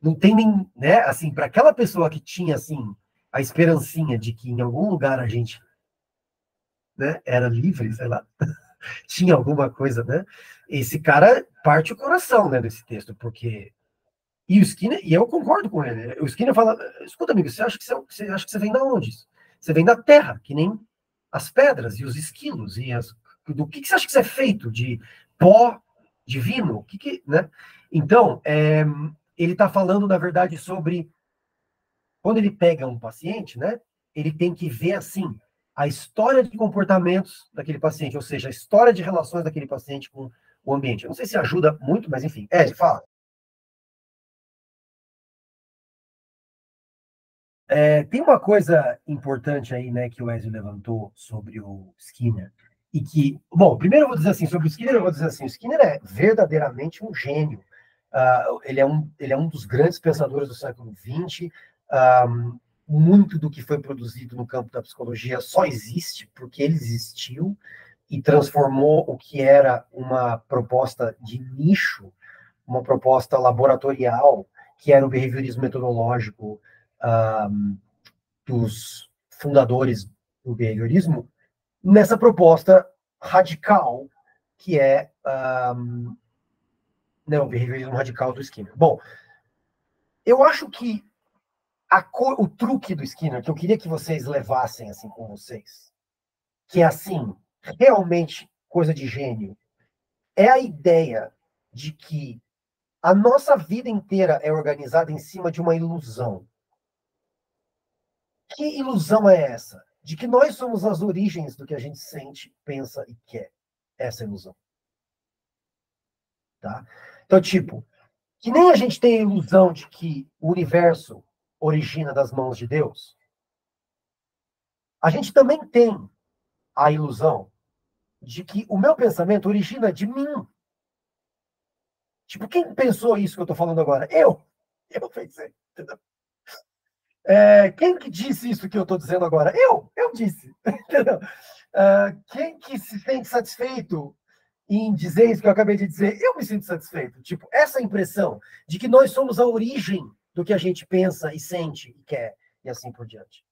não tem nem, né, assim, para aquela pessoa que tinha, assim, a esperancinha de que em algum lugar a gente, né, era livre, sei lá, tinha alguma coisa, né? Esse cara parte o coração, né, desse texto, porque e o Skinner, e eu concordo com ele. O Skinner fala: escuta, amigo, você acha que você vem da onde? Você vem da terra, que nem as pedras e os esquilos e do que você acha que você é feito de pó divino? Né? Então, ele está falando, na verdade, sobre quando ele pega um paciente, né? Ele tem que ver assim a história de comportamentos daquele paciente, ou seja, a história de relações daquele paciente com o ambiente. Eu não sei se ajuda muito, mas enfim. Ed, fala. Tem uma coisa importante aí, né, que o Ezio levantou sobre o Skinner, e que, bom, primeiro eu vou dizer assim, sobre o Skinner, eu vou dizer assim, o Skinner é verdadeiramente um gênio. Ele é um dos grandes pensadores do século XX. Muito do que foi produzido no campo da psicologia só existe porque ele existiu e transformou o que era uma proposta de nicho, uma proposta laboratorial, que era o behaviorismo metodológico, dos fundadores do behaviorismo, nessa proposta radical que é o behaviorismo radical do Skinner. Bom, eu acho que o truque do Skinner, que eu queria que vocês levassem assim com vocês, que é assim, realmente coisa de gênio, é a ideia de que a nossa vida inteira é organizada em cima de uma ilusão. Que ilusão é essa? De que nós somos as origens do que a gente sente, pensa e quer. Essa ilusão. Tá? Então, tipo, que nem a gente tem a ilusão de que o universo origina das mãos de Deus, a gente também tem a ilusão de que o meu pensamento origina de mim. Tipo, quem pensou isso que eu estou falando agora? Eu pensei. Entendeu? Quem que disse isso que eu estou dizendo agora? Eu disse. Entendeu? Quem que se sente satisfeito em dizer isso que eu acabei de dizer? Eu me sinto satisfeito. Tipo, essa impressão de que nós somos a origem do que a gente pensa e sente e quer, e assim por diante.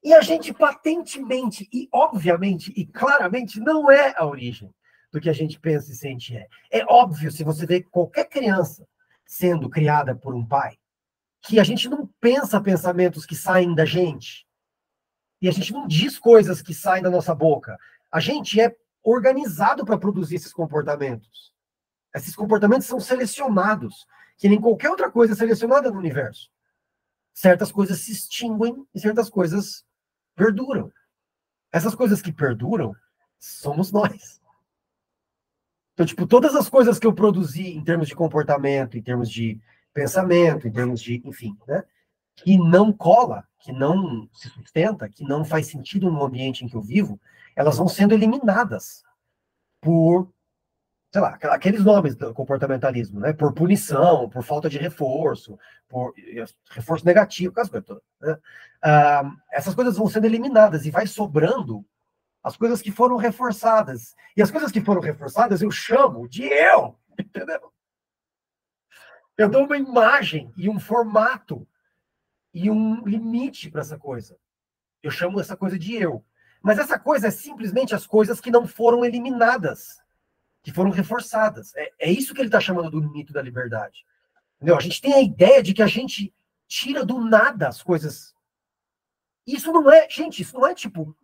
E a gente patentemente e obviamente e claramente não é a origem do que a gente pensa e sente é. É óbvio, se você vê qualquer criança sendo criada por um pai, que a gente não pensa pensamentos que saem da gente. E a gente não diz coisas que saem da nossa boca. A gente é organizado para produzir esses comportamentos. Esses comportamentos são selecionados, que nem qualquer outra coisa selecionada no universo. Certas coisas se extinguem e certas coisas perduram. Essas coisas que perduram somos nós. Então, tipo, todas as coisas que eu produzi em termos de comportamento, em termos de pensamento, em termos de, enfim, né, que não cola, que não se sustenta, que não faz sentido no ambiente em que eu vivo, elas vão sendo eliminadas por, sei lá, aqueles nomes do comportamentalismo, né? Por punição, por falta de reforço, por reforço negativo, as coisas todas, né? Essas coisas vão sendo eliminadas e vai sobrando as coisas que foram reforçadas. E as coisas que foram reforçadas eu chamo de eu, entendeu? Eu dou uma imagem e um formato e um limite para essa coisa. Eu chamo essa coisa de eu. Mas essa coisa é simplesmente as coisas que não foram eliminadas, que foram reforçadas. É isso que ele está chamando do mito da liberdade. Entendeu? A gente tem a ideia de que a gente tira do nada as coisas. Isso não é, gente, isso não é tipo,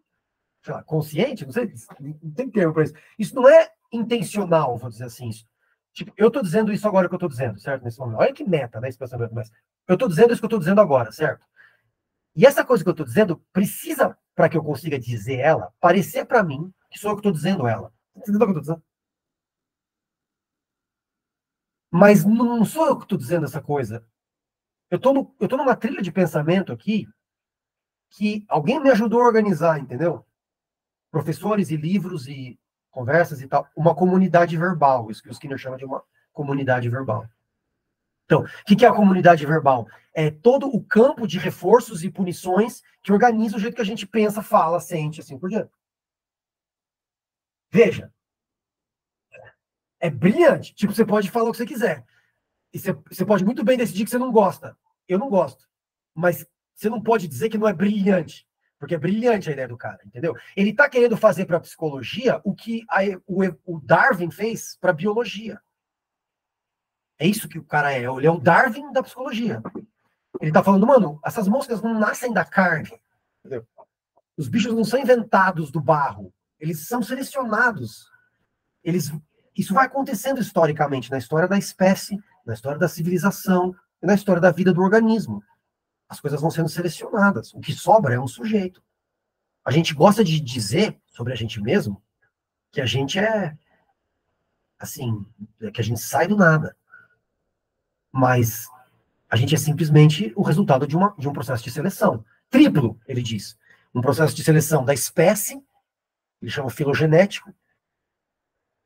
sei lá, consciente, não sei, não tem termo para isso. Isso não é intencional, vou dizer assim. Tipo, eu estou dizendo isso agora que eu estou dizendo, certo? Nesse momento. Olha que meta, né, esse pensamento. Mas eu estou dizendo isso que eu estou dizendo agora, certo? E essa coisa que eu estou dizendo precisa, para que eu consiga dizer ela, parecer para mim que sou eu que estou dizendo ela. Entendeu o que eu estou dizendo? Mas não sou eu que estou dizendo essa coisa. Eu tô numa trilha de pensamento aqui que alguém me ajudou a organizar, entendeu? Professores e livros e conversas e tal. Uma comunidade verbal, isso que o Skinner chama de uma comunidade verbal. Então, o que é a comunidade verbal? É todo o campo de reforços e punições que organiza o jeito que a gente pensa, fala, sente, assim por diante. Veja, é brilhante. Tipo, você pode falar o que você quiser. E você pode muito bem decidir que você não gosta. Eu não gosto. Mas você não pode dizer que não é brilhante. Porque é brilhante a ideia do cara, entendeu? Ele está querendo fazer para a psicologia o que o Darwin fez para a biologia. É isso que o cara é. Ele é o Darwin da psicologia. Ele está falando, mano, essas moscas não nascem da carne. Entendeu? Os bichos não são inventados do barro. Eles são selecionados. Isso vai acontecendo historicamente, na história da espécie, na história da civilização, e na história da vida do organismo. As coisas vão sendo selecionadas. O que sobra é um sujeito. A gente gosta de dizer sobre a gente mesmo que a gente é, assim, que a gente sai do nada. Mas a gente é simplesmente o resultado de um processo de seleção. Triplo, ele diz. Um processo de seleção da espécie, ele chama filogenético,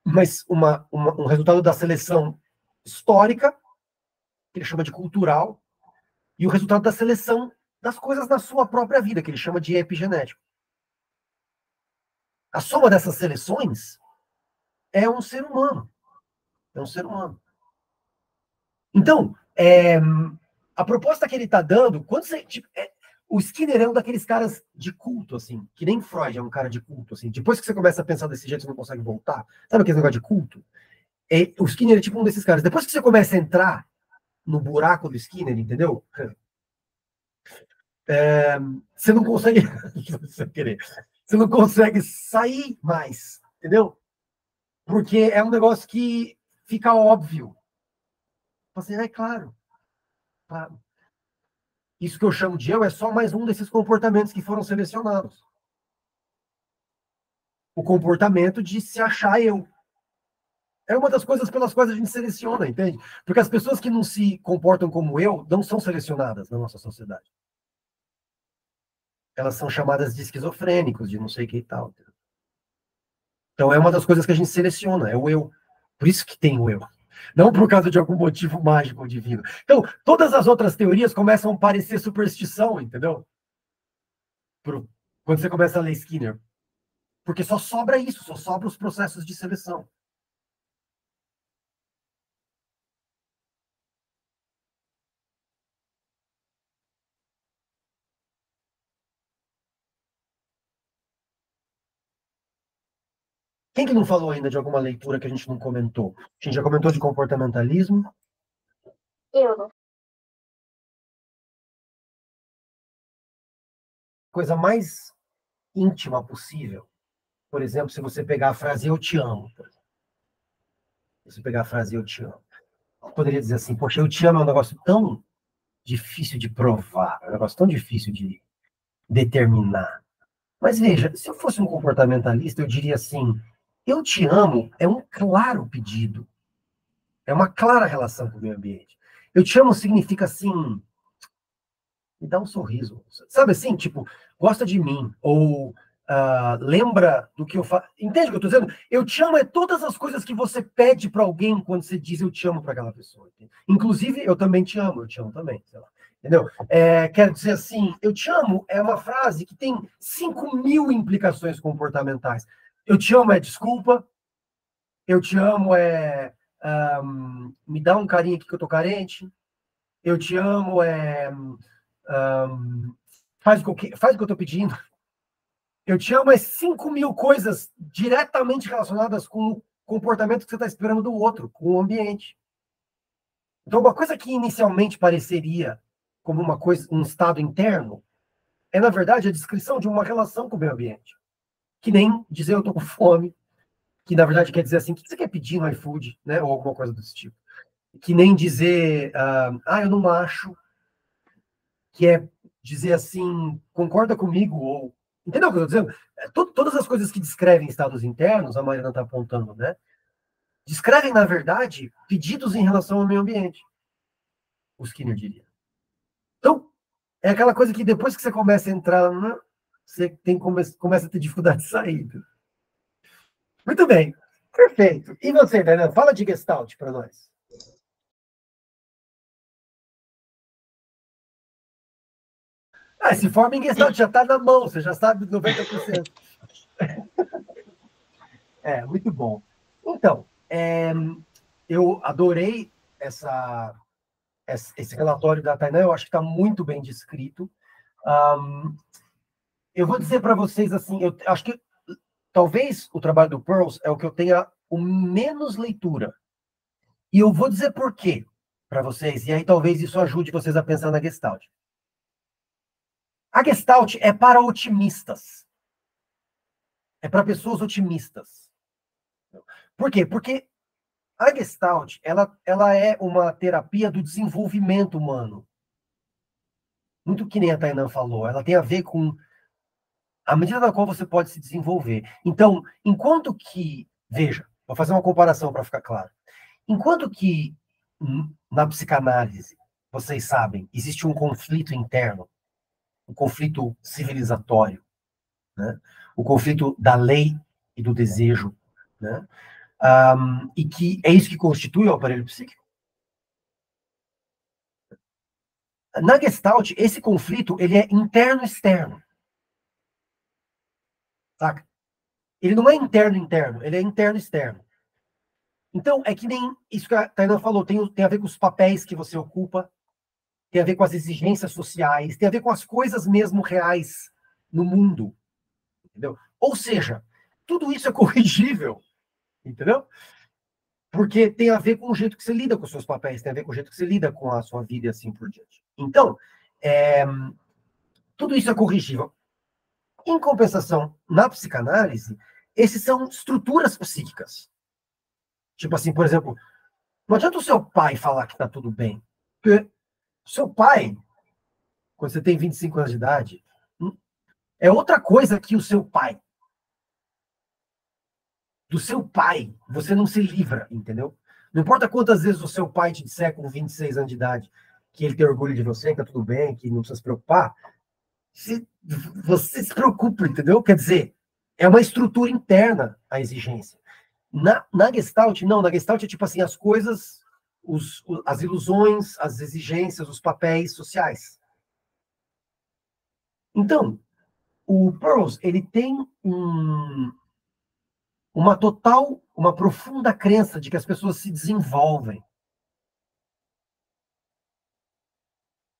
mas um resultado da seleção histórica, que ele chama de cultural, e o resultado da seleção das coisas na sua própria vida, que ele chama de epigenético. A soma dessas seleções é um ser humano. É um ser humano. Então, a proposta que ele está dando, quando você, tipo, o Skinner é um daqueles caras de culto, assim, que nem Freud é um cara de culto, assim. Depois que você começa a pensar desse jeito, você não consegue voltar. Sabe aquele negócio de culto? O Skinner é tipo um desses caras. Depois que você começa a entrar no buraco do Skinner, entendeu? Você não consegue. Você não consegue sair mais, entendeu? Porque é um negócio que fica óbvio. Você, claro, claro. Isso que eu chamo de eu é só mais um desses comportamentos que foram selecionados. O comportamento de se achar eu. É uma das coisas pelas quais a gente seleciona, entende? Porque as pessoas que não se comportam como eu não são selecionadas na nossa sociedade. Elas são chamadas de esquizofrênicos, de não sei o que e tal. Então é uma das coisas que a gente seleciona, é o eu. Por isso que tem o eu. Não por causa de algum motivo mágico ou divino. Então, todas as outras teorias começam a parecer superstição, entendeu? Quando você começa a ler Skinner. Porque só sobra isso, só sobra os processos de seleção. Quem que não falou ainda de alguma leitura que a gente não comentou? A gente já comentou de comportamentalismo. Eu não. Coisa mais íntima possível. Por exemplo, se você pegar a frase eu te amo. Se você pegar a frase eu te amo. Eu poderia dizer assim, poxa, eu te amo é um negócio tão difícil de provar, é um negócio tão difícil de determinar. Mas veja, se eu fosse um comportamentalista, eu diria assim, eu te amo é um claro pedido. É uma clara relação com o meio ambiente. Eu te amo significa assim, me dá um sorriso. Sabe assim, tipo, gosta de mim. Ou lembra do que eu faço. Entende o que eu estou dizendo? Eu te amo é todas as coisas que você pede para alguém quando você diz eu te amo para aquela pessoa. Entende? Inclusive, eu também te amo, eu te amo também. Sei lá. Entendeu? Quero dizer assim, eu te amo é uma frase que tem 5.000 implicações comportamentais. Eu te amo é desculpa. Eu te amo me dá um carinho aqui que eu tô carente. Eu te amo faz o que eu tô pedindo. Eu te amo 5.000 coisas diretamente relacionadas com o comportamento que você está esperando do outro, com o ambiente. Então, uma coisa que inicialmente pareceria como uma coisa, um estado interno, é, na verdade, a descrição de uma relação com o meio ambiente. Que nem dizer eu tô com fome, que na verdade quer dizer assim, o que você quer pedir no iFood, né? Ou alguma coisa desse tipo. Que nem dizer, eu não acho, que é dizer assim, concorda comigo, ou... Entendeu o que eu estou dizendo? Todas as coisas que descrevem estados internos, a Mariana está apontando, né? Descrevem, na verdade, pedidos em relação ao meio ambiente. O Skinner diria. Então, é aquela coisa que depois que você começa a entrar, né, você começa a ter dificuldade de sair. Muito bem. Perfeito. E você, Fernando? Fala de Gestalt para nós. Se forma em Gestalt, já está na mão, você já sabe 90%. Muito bom. Então, eu adorei esse relatório da Tainá, eu acho que está muito bem descrito. Eu vou dizer para vocês assim, eu acho que talvez o trabalho do Pearls é o que eu tenha o menos leitura. E eu vou dizer por quê para vocês, e aí talvez isso ajude vocês a pensar na Gestalt. A Gestalt é para otimistas. É para pessoas otimistas. Por quê? Porque a Gestalt, ela é uma terapia do desenvolvimento humano. Muito que nem a Tainá falou. Ela tem a ver com a medida na qual você pode se desenvolver. Então, enquanto que... Veja, vou fazer uma comparação para ficar claro. Enquanto que na psicanálise, vocês sabem, existe um conflito interno, um conflito civilizatório, né? O conflito da lei e do desejo, né? E que é isso que constitui o aparelho psíquico. Na Gestalt, esse conflito ele é interno-externo. Saca? Ele não é interno-interno, ele é interno-externo. Então, é que nem isso que a Tainá falou, tem a ver com os papéis que você ocupa, tem a ver com as exigências sociais, tem a ver com as coisas mesmo reais no mundo. Entendeu? Ou seja, tudo isso é corrigível, entendeu? Porque tem a ver com o jeito que você lida com os seus papéis, tem a ver com o jeito que você lida com a sua vida e assim por diante. Então, tudo isso é corrigível. Em compensação, na psicanálise, esses são estruturas psíquicas. Tipo assim, por exemplo, não adianta o seu pai falar que está tudo bem. Porque seu pai, quando você tem 25 anos de idade, é outra coisa que o seu pai. Do seu pai, você não se livra, entendeu? Não importa quantas vezes o seu pai te disser com 26 anos de idade que ele tem orgulho de você, que tá tudo bem, que não precisa se preocupar, você se preocupa, entendeu? Quer dizer, é uma estrutura interna a exigência. Na Gestalt, não, na Gestalt é tipo assim, as coisas, as ilusões, as exigências, os papéis sociais. Então, o Pearls, ele tem uma profunda crença de que as pessoas se desenvolvem.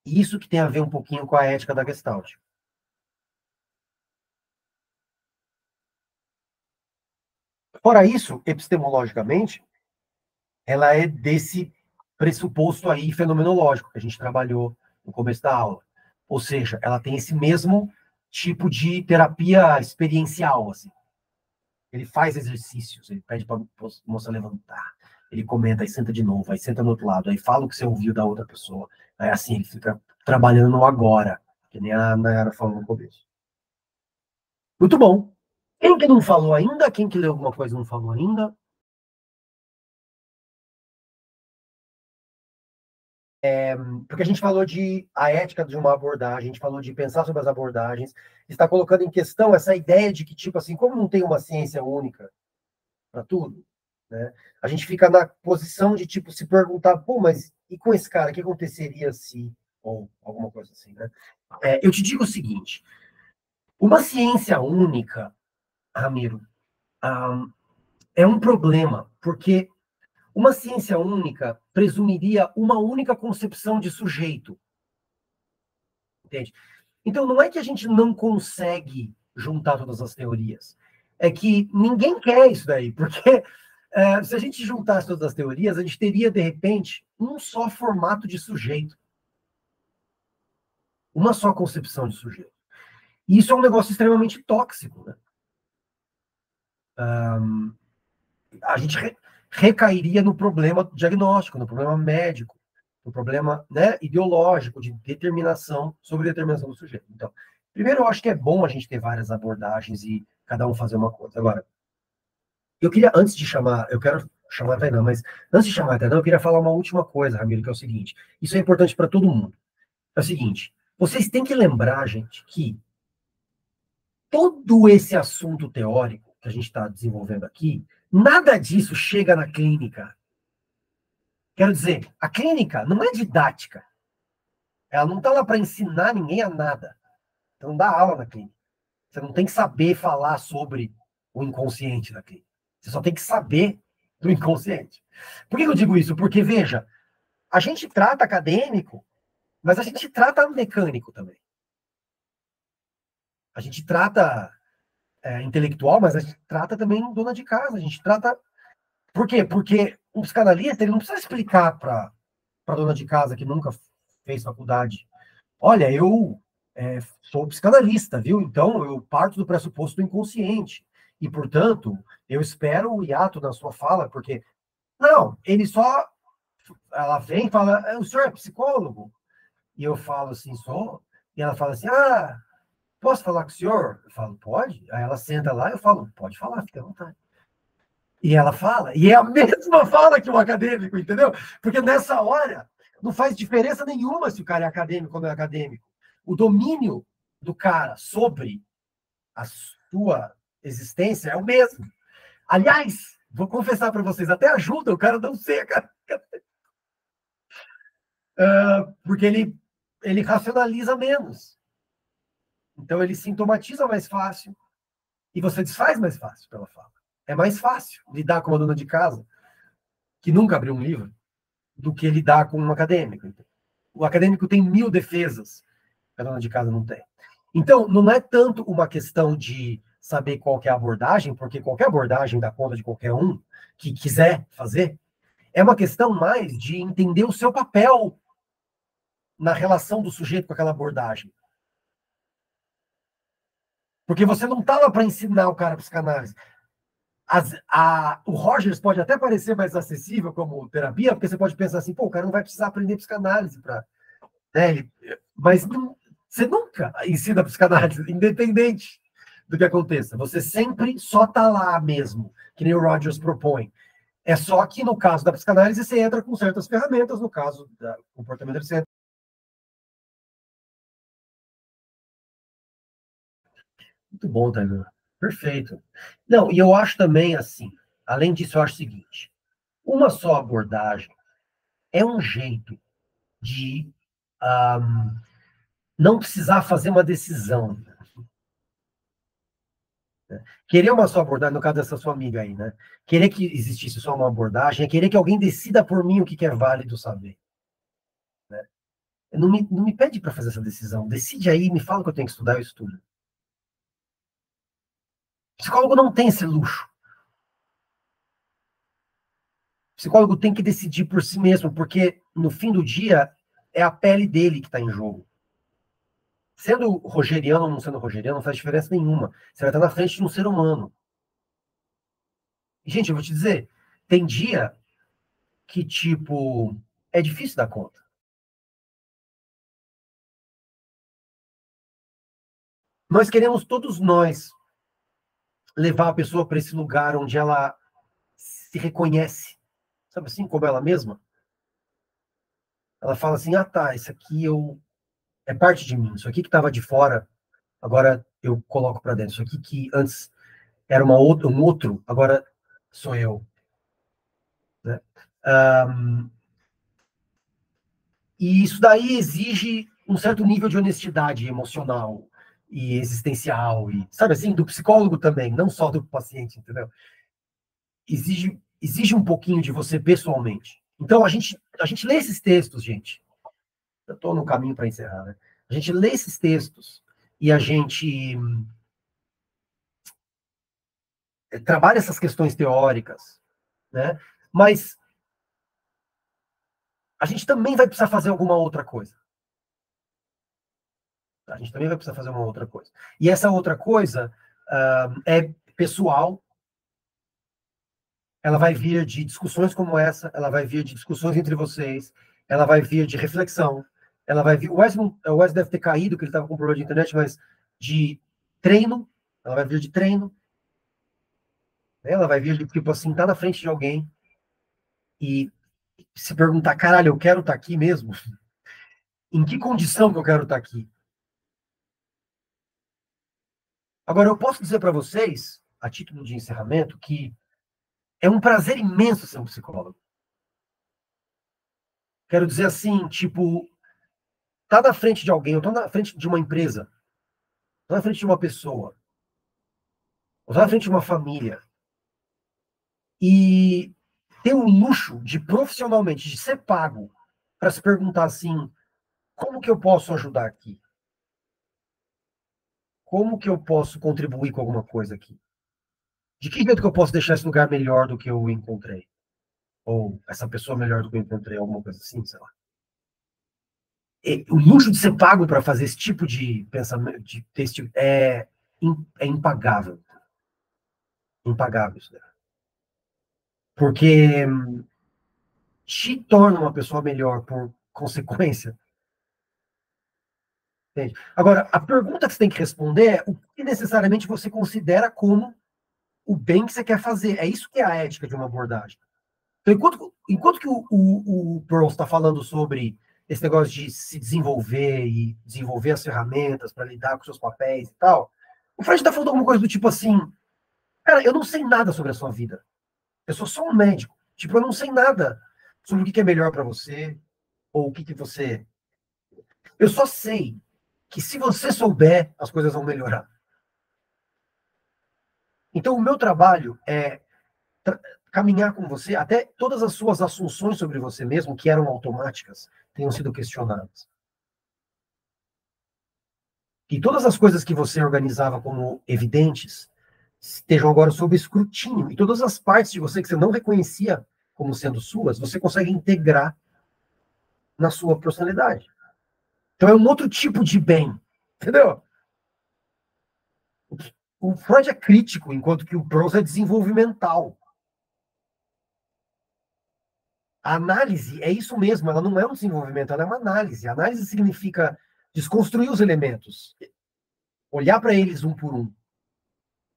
E isso que tem a ver um pouquinho com a ética da Gestalt. Fora isso, epistemologicamente, ela é desse pressuposto aí fenomenológico que a gente trabalhou no começo da aula. Ou seja, ela tem esse mesmo tipo de terapia experiencial, assim. Ele faz exercícios, ele pede para a moça levantar, ele comenta, aí senta de novo, aí senta no outro lado, aí fala o que você ouviu da outra pessoa. Aí assim, ele fica trabalhando no agora, que nem a Nayara falou no começo. Muito bom. Quem que não falou ainda? Quem que leu alguma coisa e não falou ainda? Porque a gente falou de a ética de uma abordagem, a gente falou de pensar sobre as abordagens, está colocando em questão essa ideia de que, tipo assim, como não tem uma ciência única para tudo, né? A gente fica na posição de, tipo, se perguntar, pô, mas e com esse cara, o que aconteceria se... Ou alguma coisa assim, né? Eu te digo o seguinte, uma ciência única, Ramiro, é um problema, porque uma ciência única presumiria uma única concepção de sujeito. Entende? Então, não é que a gente não consegue juntar todas as teorias. É que ninguém quer isso daí, porque se a gente juntasse todas as teorias, a gente teria, de repente, um só formato de sujeito. Uma só concepção de sujeito. E isso é um negócio extremamente tóxico, né? a gente recairia no problema diagnóstico, no problema médico, no problema, né, ideológico, de determinação, sobre determinação do sujeito. Então, primeiro, eu acho que é bom a gente ter várias abordagens e cada um fazer uma coisa. Agora, eu queria, antes de chamar, eu quero chamar a Tainá, mas antes de chamar a Tainá, eu queria falar uma última coisa, Ramiro, que é o seguinte, isso é importante para todo mundo. É o seguinte, vocês têm que lembrar, gente, que todo esse assunto teórico que a gente está desenvolvendo aqui, nada disso chega na clínica. Quero dizer, a clínica não é didática. Ela não está lá para ensinar ninguém a nada. Você não dá aula na clínica. Você não tem que saber falar sobre o inconsciente da clínica. Você só tem que saber do inconsciente. Por que eu digo isso? Porque, veja, a gente trata acadêmico, mas a gente trata mecânico também. A gente trata intelectual, mas a gente trata também dona de casa. A gente trata... Por quê? Porque o psicanalista ele não precisa explicar para dona de casa que nunca fez faculdade. Olha, eu sou psicanalista, viu? Então eu parto do pressuposto do inconsciente. E, portanto, eu espero o hiato na sua fala, porque... Não, ele só... Ela vem e fala, o senhor é psicólogo? E eu falo assim, sou. E ela fala assim, posso falar com o senhor? Eu falo, pode. Aí ela senta lá e eu falo, pode falar, fica à vontade. E ela fala, e é a mesma fala que o acadêmico, entendeu? Porque nessa hora não faz diferença nenhuma se o cara é acadêmico ou não é acadêmico. O domínio do cara sobre a sua existência é o mesmo. Aliás, vou confessar para vocês, até ajuda o cara não ser porque ele racionaliza menos. Então ele sintomatiza mais fácil e você desfaz mais fácil pela fala. É mais fácil lidar com uma dona de casa que nunca abriu um livro do que lidar com um acadêmico. O acadêmico tem 1000 defesas, a dona de casa não tem. Então, não é tanto uma questão de saber qual que é a abordagem, porque qualquer abordagem dá conta de qualquer um que quiser fazer. É uma questão mais de entender o seu papel na relação do sujeito com aquela abordagem. Porque você não está lá para ensinar o cara psicanálise. O Rogers pode até parecer mais acessível como terapia, porque você pode pensar assim, pô, o cara não vai precisar aprender psicanálise para... Né, mas não, você nunca ensina psicanálise, independente do que aconteça. Você sempre só está lá mesmo, que nem o Rogers propõe. É só que no caso da psicanálise você entra com certas ferramentas, no caso do comportamento você entra. Muito bom, Taylor. Perfeito. Não, e eu acho também assim, além disso, eu acho o seguinte, uma só abordagem é um jeito de não precisar fazer uma decisão. Querer uma só abordagem, no caso dessa sua amiga aí, né? Querer que existisse só uma abordagem é querer que alguém decida por mim o que é válido saber. Né? Não me pede para fazer essa decisão. Decide aí, me fala o que eu tenho que estudar, eu estudo. O psicólogo não tem esse luxo. O psicólogo tem que decidir por si mesmo, porque no fim do dia é a pele dele que está em jogo. Sendo rogeriano ou não sendo rogeriano, não faz diferença nenhuma. Você vai estar na frente de um ser humano. E, gente, eu vou te dizer, tem dia que, tipo, é difícil dar conta. Nós queremos, todos nós, levar a pessoa para esse lugar onde ela se reconhece, sabe assim, como ela mesma. Ela fala assim, tá, isso aqui é parte de mim, isso aqui que estava de fora, agora eu coloco para dentro, isso aqui que antes era um outro, agora sou eu. Né? E isso daí exige um certo nível de honestidade emocional e existencial, e sabe assim, do psicólogo também, não só do paciente, entendeu? Exige um pouquinho de você pessoalmente. Então, a gente lê esses textos, gente. Eu estou no caminho para encerrar, né? A gente lê esses textos e a gente trabalha essas questões teóricas, né? Mas a gente também vai precisar fazer alguma outra coisa. A gente também vai precisar fazer uma outra coisa. E essa outra coisa é pessoal, ela vai vir de discussões como essa, ela vai vir de discussões entre vocês, ela vai vir de reflexão, ela vai vir... O Wes deve ter caído, que ele estava com problema de internet, mas de treino, ela vai vir de treino, né? Ela vai vir de, tipo assim, tá na frente de alguém e se perguntar, caralho, eu quero estar aqui mesmo? Em que condição que eu quero estar aqui? Agora, eu posso dizer para vocês, a título de encerramento, que é um prazer imenso ser um psicólogo. Quero dizer assim, tipo, tá na frente de alguém, eu tô na frente de uma empresa, tô na frente de uma pessoa, eu tô na frente de uma família, e ter o luxo de profissionalmente, de ser pago, para se perguntar assim, como que eu posso ajudar aqui? Como que eu posso contribuir com alguma coisa aqui? De que jeito que eu posso deixar esse lugar melhor do que eu encontrei? Ou essa pessoa melhor do que eu encontrei, alguma coisa assim, sei lá. E o luxo de ser pago para fazer esse tipo de pensamento, de ter esse tipo, é impagável. Impagável isso, né? Porque te torna uma pessoa melhor por consequência. Entende? Agora, a pergunta que você tem que responder é o que necessariamente você considera como o bem que você quer fazer. É isso que é a ética de uma abordagem. Então, enquanto que o Pearl está falando sobre esse negócio de se desenvolver e desenvolver as ferramentas para lidar com seus papéis e tal, o Freud está falando alguma coisa do tipo assim, cara, eu não sei nada sobre a sua vida. Eu sou só um médico. Tipo, eu não sei nada sobre o que é melhor para você, ou o que você... Eu só sei que se você souber, as coisas vão melhorar. Então, o meu trabalho é caminhar com você até todas as suas assunções sobre você mesmo, que eram automáticas, tenham sido questionadas. E todas as coisas que você organizava como evidentes estejam agora sob escrutínio. E todas as partes de você que você não reconhecia como sendo suas, você consegue integrar na sua personalidade. Então é um outro tipo de bem. Entendeu? O Freud é crítico, enquanto que o Peirce é desenvolvimental. A análise é isso mesmo, ela não é um desenvolvimento, ela é uma análise. A análise significa desconstruir os elementos, olhar para eles um por um,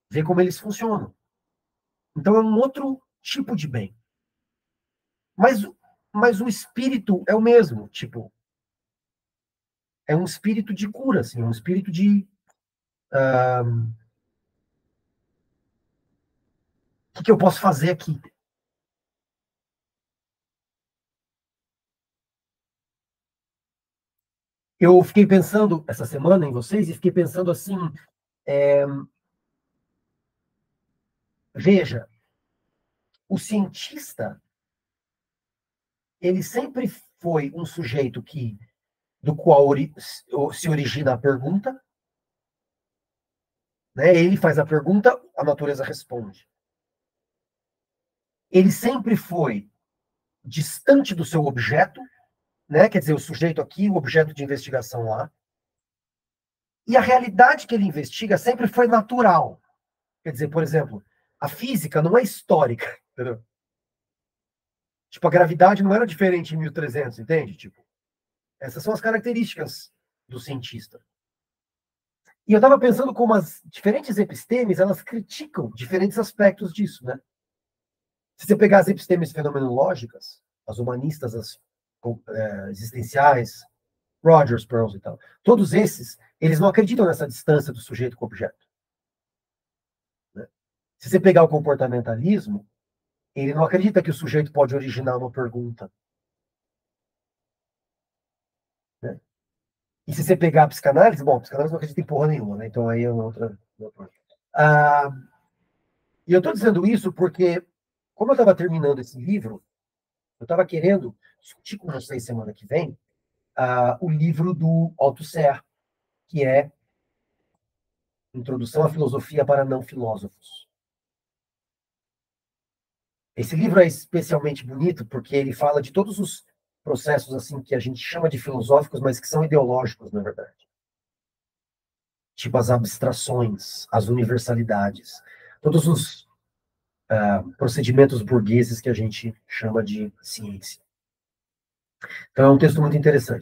ver como eles funcionam. Então é um outro tipo de bem. Mas o espírito é o mesmo, tipo, é um espírito de cura, assim, um espírito de... o que eu posso fazer aqui? Eu fiquei pensando essa semana em vocês e fiquei pensando assim, veja, o cientista, ele sempre foi um sujeito do qual se origina a pergunta, né? Ele faz a pergunta, a natureza responde. Ele sempre foi distante do seu objeto, né? Quer dizer, o sujeito aqui, o objeto de investigação lá. E a realidade que ele investiga sempre foi natural. Quer dizer, por exemplo, a física não é histórica, entendeu? Tipo, a gravidade não era diferente em 1300, entende? Tipo, essas são as características do cientista. E eu estava pensando como as diferentes epistemes, elas criticam diferentes aspectos disso, né? Se você pegar as epistemes fenomenológicas, as humanistas, as existenciais, Rogers, Peirce e tal, todos esses, eles não acreditam nessa distância do sujeito com o objeto. Né? Se você pegar o comportamentalismo, ele não acredita que o sujeito pode originar uma pergunta. Né? E se você pegar a psicanálise, bom, a psicanálise não acredita em porra nenhuma, né? Então aí é uma outra. E eu estou dizendo isso porque, como eu estava terminando esse livro, eu estava querendo discutir com vocês semana que vem o livro do Althusser, que é Introdução à Filosofia para Não Filósofos. Esse livro é especialmente bonito porque ele fala de todos os processos assim que a gente chama de filosóficos, mas que são ideológicos, na verdade. Tipo as abstrações, as universalidades, todos os procedimentos burgueses que a gente chama de ciência. Então, é um texto muito interessante.